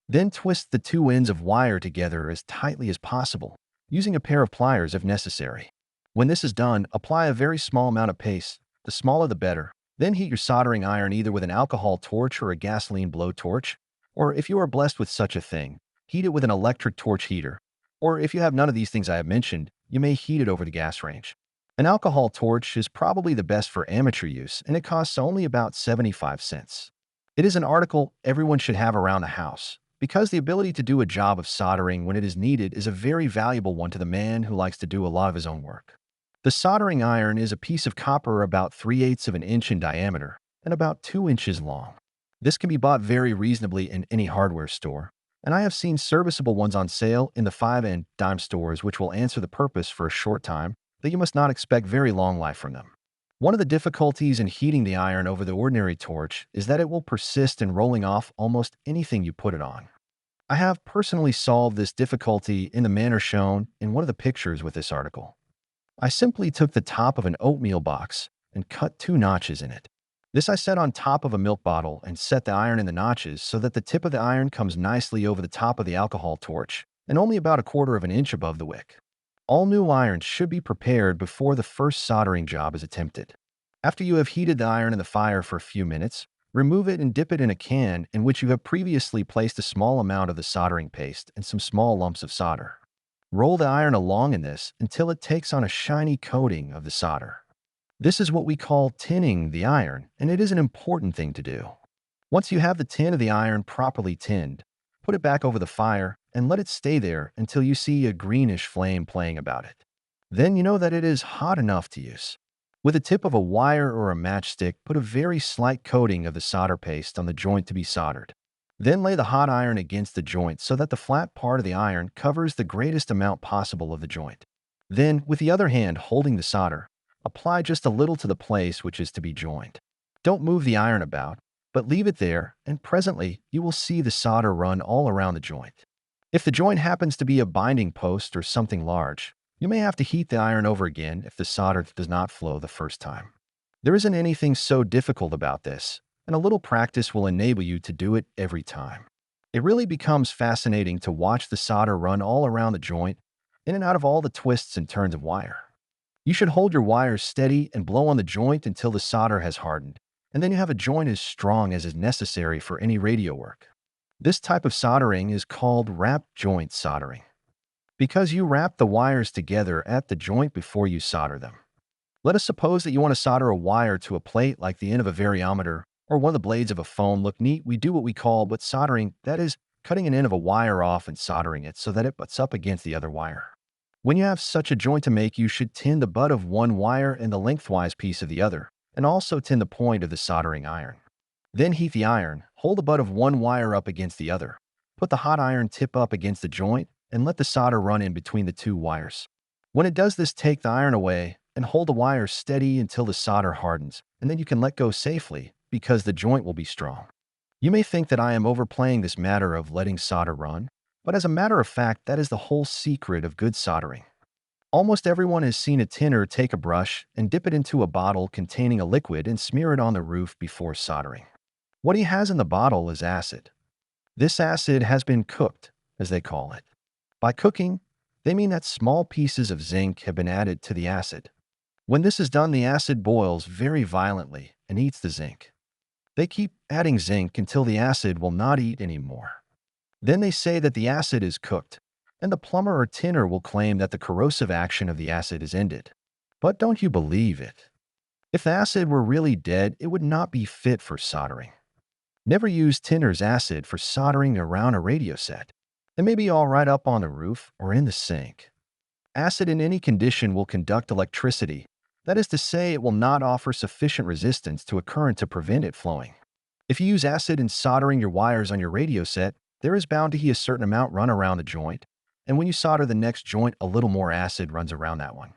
Then twist the two ends of wire together as tightly as possible, using a pair of pliers if necessary. When this is done, apply a very small amount of paste, the smaller the better. Then heat your soldering iron either with an alcohol torch or a gasoline blowtorch, or if you are blessed with such a thing, heat it with an electric torch heater, or if you have none of these things I have mentioned, you may heat it over the gas range. An alcohol torch is probably the best for amateur use, and it costs only about 75 cents. It is an article everyone should have around the house, because the ability to do a job of soldering when it is needed is a very valuable one to the man who likes to do a lot of his own work. The soldering iron is a piece of copper about 3/8 of an inch in diameter and about 2 inches long. This can be bought very reasonably in any hardware store, and I have seen serviceable ones on sale in the 5 and dime stores which will answer the purpose for a short time, though you must not expect very long life from them. One of the difficulties in heating the iron over the ordinary torch is that it will persist in rolling off almost anything you put it on. I have personally solved this difficulty in the manner shown in one of the pictures with this article. I simply took the top of an oatmeal box and cut 2 notches in it. This I set on top of a milk bottle and set the iron in the notches so that the tip of the iron comes nicely over the top of the alcohol torch and only about 1/4 of an inch above the wick. All new irons should be prepared before the first soldering job is attempted. After you have heated the iron in the fire for a few minutes, remove it and dip it in a can in which you have previously placed a small amount of the soldering paste and some small lumps of solder. Roll the iron along in this until it takes on a shiny coating of the solder. This is what we call tinning the iron, and it is an important thing to do. Once you have the tin of the iron properly tinned, put it back over the fire and let it stay there until you see a greenish flame playing about it. Then you know that it is hot enough to use. With the tip of a wire or a matchstick, put a very slight coating of the solder paste on the joint to be soldered. Then lay the hot iron against the joint so that the flat part of the iron covers the greatest amount possible of the joint. Then, with the other hand holding the solder, apply just a little to the place which is to be joined. Don't move the iron about, but leave it there, and presently you will see the solder run all around the joint. If the joint happens to be a binding post or something large, you may have to heat the iron over again if the solder does not flow the first time. There isn't anything so difficult about this, and a little practice will enable you to do it every time. It really becomes fascinating to watch the solder run all around the joint, in and out of all the twists and turns of wire. You should hold your wires steady and blow on the joint until the solder has hardened, and then you have a joint as strong as is necessary for any radio work. This type of soldering is called wrap joint soldering, because you wrap the wires together at the joint before you solder them. Let us suppose that you want to solder a wire to a plate like the end of a variometer or one of the blades of a phone look neat. We do what we call butt soldering, that is, cutting an end of a wire off and soldering it so that it butts up against the other wire. When you have such a joint to make, you should tin the butt of one wire and the lengthwise piece of the other, and also tin the point of the soldering iron. Then heat the iron, hold the butt of one wire up against the other. Put the hot iron tip up against the joint and let the solder run in between the two wires. When it does this, take the iron away and hold the wire steady until the solder hardens, and then you can let go safely because the joint will be strong. You may think that I am overplaying this matter of letting solder run, but as a matter of fact, that is the whole secret of good soldering. Almost everyone has seen a tinner take a brush and dip it into a bottle containing a liquid and smear it on the roof before soldering. What he has in the bottle is acid. This acid has been cooked, as they call it. By cooking, they mean that small pieces of zinc have been added to the acid. When this is done, the acid boils very violently and eats the zinc. They keep adding zinc until the acid will not eat anymore. Then they say that the acid is cooked, and the plumber or tinner will claim that the corrosive action of the acid is ended. But don't you believe it? If the acid were really dead, it would not be fit for soldering. Never use tinner's acid for soldering around a radio set. It may be all right up on the roof or in the sink. Acid in any condition will conduct electricity. That is to say, it will not offer sufficient resistance to a current to prevent it flowing. If you use acid in soldering your wires on your radio set, there is bound to be a certain amount run around the joint, and when you solder the next joint, a little more acid runs around that one.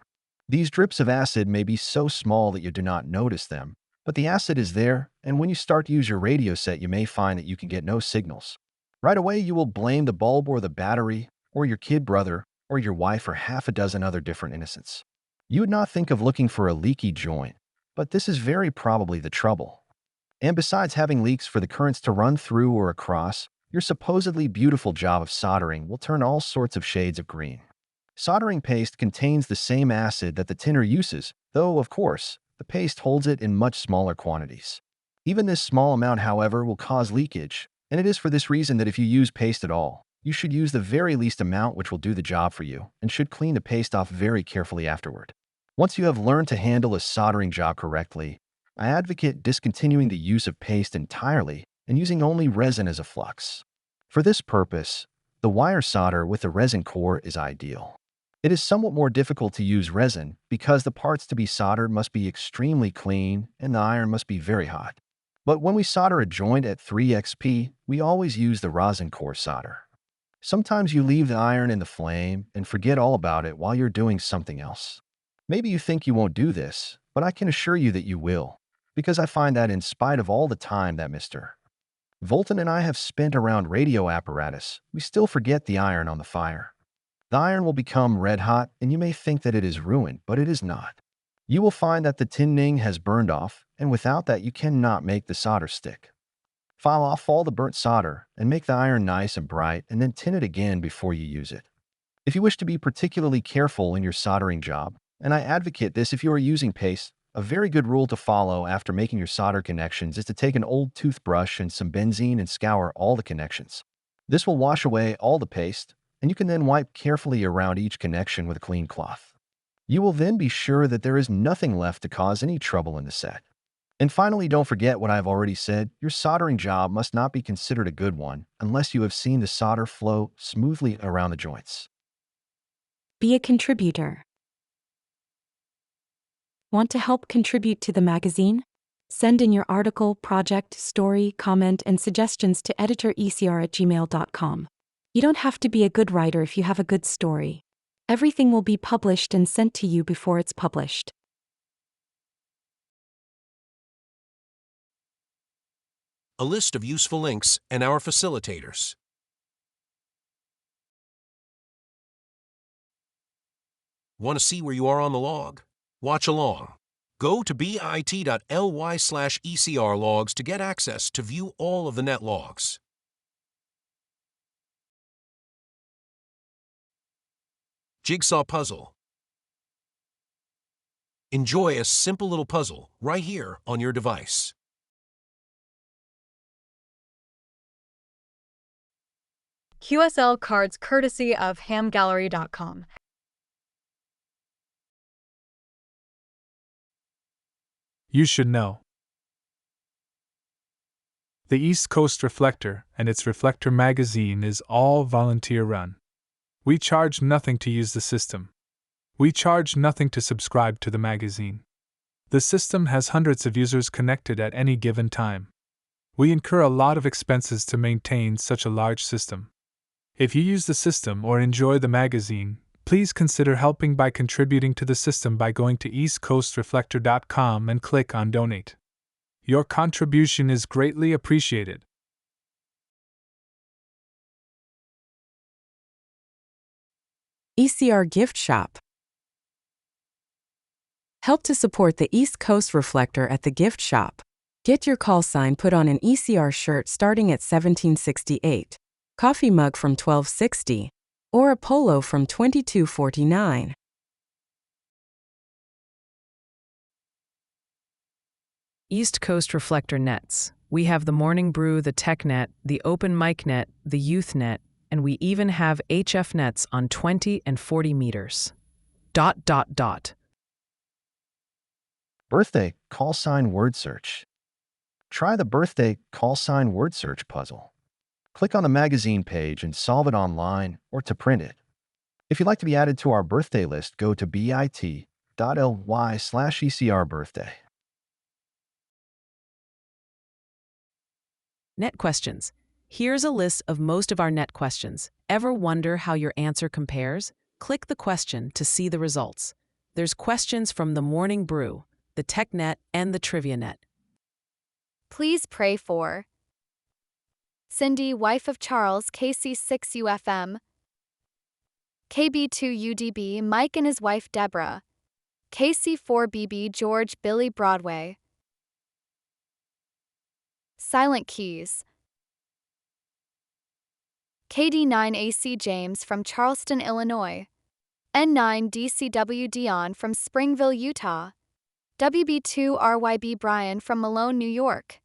These drips of acid may be so small that you do not notice them, but the acid is there, and when you start to use your radio set, you may find that you can get no signals. Right away, you will blame the bulb or the battery, or your kid brother, or your wife, or half a dozen other different innocents. You would not think of looking for a leaky joint, but this is very probably the trouble. And besides having leaks for the currents to run through or across, your supposedly beautiful job of soldering will turn all sorts of shades of green. Soldering paste contains the same acid that the tinner uses, though, of course, the paste holds it in much smaller quantities. Even this small amount, however, will cause leakage, and it is for this reason that if you use paste at all, you should use the very least amount which will do the job for you, and should clean the paste off very carefully afterward. Once you have learned to handle a soldering job correctly, I advocate discontinuing the use of paste entirely and using only resin as a flux. For this purpose, the wire solder with the resin core is ideal. It is somewhat more difficult to use resin because the parts to be soldered must be extremely clean and the iron must be very hot. But when we solder a joint at 3xp, we always use the rosin core solder. Sometimes you leave the iron in the flame and forget all about it while you're doing something else. Maybe you think you won't do this, but I can assure you that you will, because I find that in spite of all the time that Mr. Volton and I have spent around radio apparatus, we still forget the iron on the fire. The iron will become red hot, and you may think that it is ruined, but it is not. You will find that the tinning has burned off, and without that you cannot make the solder stick. File off all the burnt solder and make the iron nice and bright, and then tin it again before you use it. If you wish to be particularly careful in your soldering job, and I advocate this if you are using paste, a very good rule to follow after making your solder connections is to take an old toothbrush and some benzene and scour all the connections. This will wash away all the paste, and you can then wipe carefully around each connection with a clean cloth. You will then be sure that there is nothing left to cause any trouble in the set. And finally, don't forget what I have already said, your soldering job must not be considered a good one unless you have seen the solder flow smoothly around the joints. Be a contributor. Want to help contribute to the magazine? Send in your article, project, story, comment, and suggestions to editor.ecr@gmail.com. You don't have to be a good writer if you have a good story. Everything will be published and sent to you before it's published. A list of useful links and our facilitators. Want to see where you are on the log? Watch along. Go to bit.ly/ECR logs to get access to view all of the net logs. Jigsaw puzzle. Enjoy a simple little puzzle right here on your device. QSL cards courtesy of hamgallery.com. You should know. The East Coast Reflector and its Reflector Magazine is all volunteer run. We charge nothing to use the system. We charge nothing to subscribe to the magazine. The system has hundreds of users connected at any given time. We incur a lot of expenses to maintain such a large system. If you use the system or enjoy the magazine, please consider helping by contributing to the system by going to eastcoastreflector.com and click on Donate. Your contribution is greatly appreciated. ECR Gift Shop. Help to support the East Coast Reflector at the gift shop. Get your Callsign put on an ECR shirt starting at $17.68, coffee mug from $12.60, or a polo from $22.49. East Coast Reflector nets. We have the Morning Brew, the Tech Net, the Open Mic Net, the Youth Net, and we even have HF nets on 20 and 40 meters. ... Birthday Callsign word search. Try the birthday Callsign word search puzzle. Click on the magazine page and solve it online or to print it. If you'd like to be added to our birthday list, go to bit.ly/ECRbirthday. Net questions. Here's a list of most of our net questions. Ever wonder how your answer compares? Click the question to see the results. There's questions from the Morning Brew, the Tech Net, and the Trivia Net. Please pray for Cindy, wife of Charles, KC6UFM, KB2UDB, Mike and his wife Deborah, KC4BB, George, Billy, Broadway, Silent Keys, KD9AC, James from Charleston, Illinois, N9DCW, Dion from Springville, Utah, WB2RYB, Brian from Malone, New York,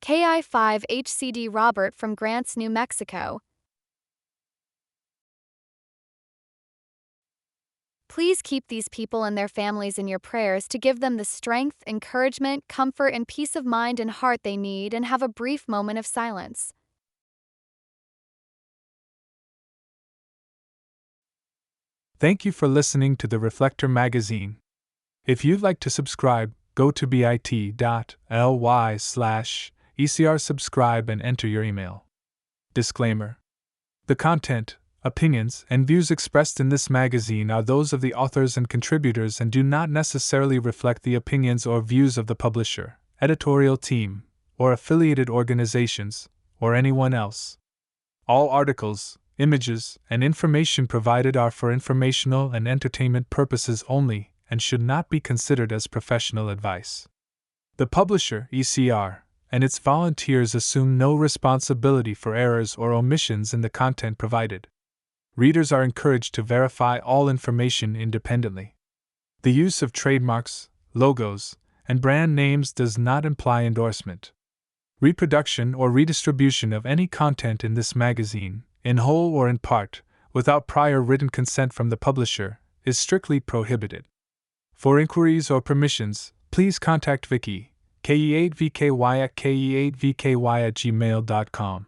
KI5HCD, Robert from Grants, New Mexico. Please keep these people and their families in your prayers to give them the strength, encouragement, comfort, and peace of mind and heart they need, and have a brief moment of silence. Thank you for listening to the Reflector Magazine. If you'd like to subscribe, go to bit.ly/ECR subscribe and enter your email. Disclaimer. The content, opinions, and views expressed in this magazine are those of the authors and contributors and do not necessarily reflect the opinions or views of the publisher, editorial team, or affiliated organizations, or anyone else. All articles, images, and information provided are for informational and entertainment purposes only and should not be considered as professional advice. The publisher, ECR, and its volunteers assume no responsibility for errors or omissions in the content provided. Readers are encouraged to verify all information independently. The use of trademarks, logos, and brand names does not imply endorsement. Reproduction or redistribution of any content in this magazine, in whole or in part, without prior written consent from the publisher, is strictly prohibited. For inquiries or permissions, please contact Vicky, KE8VKY at KE8VKY@gmail.com.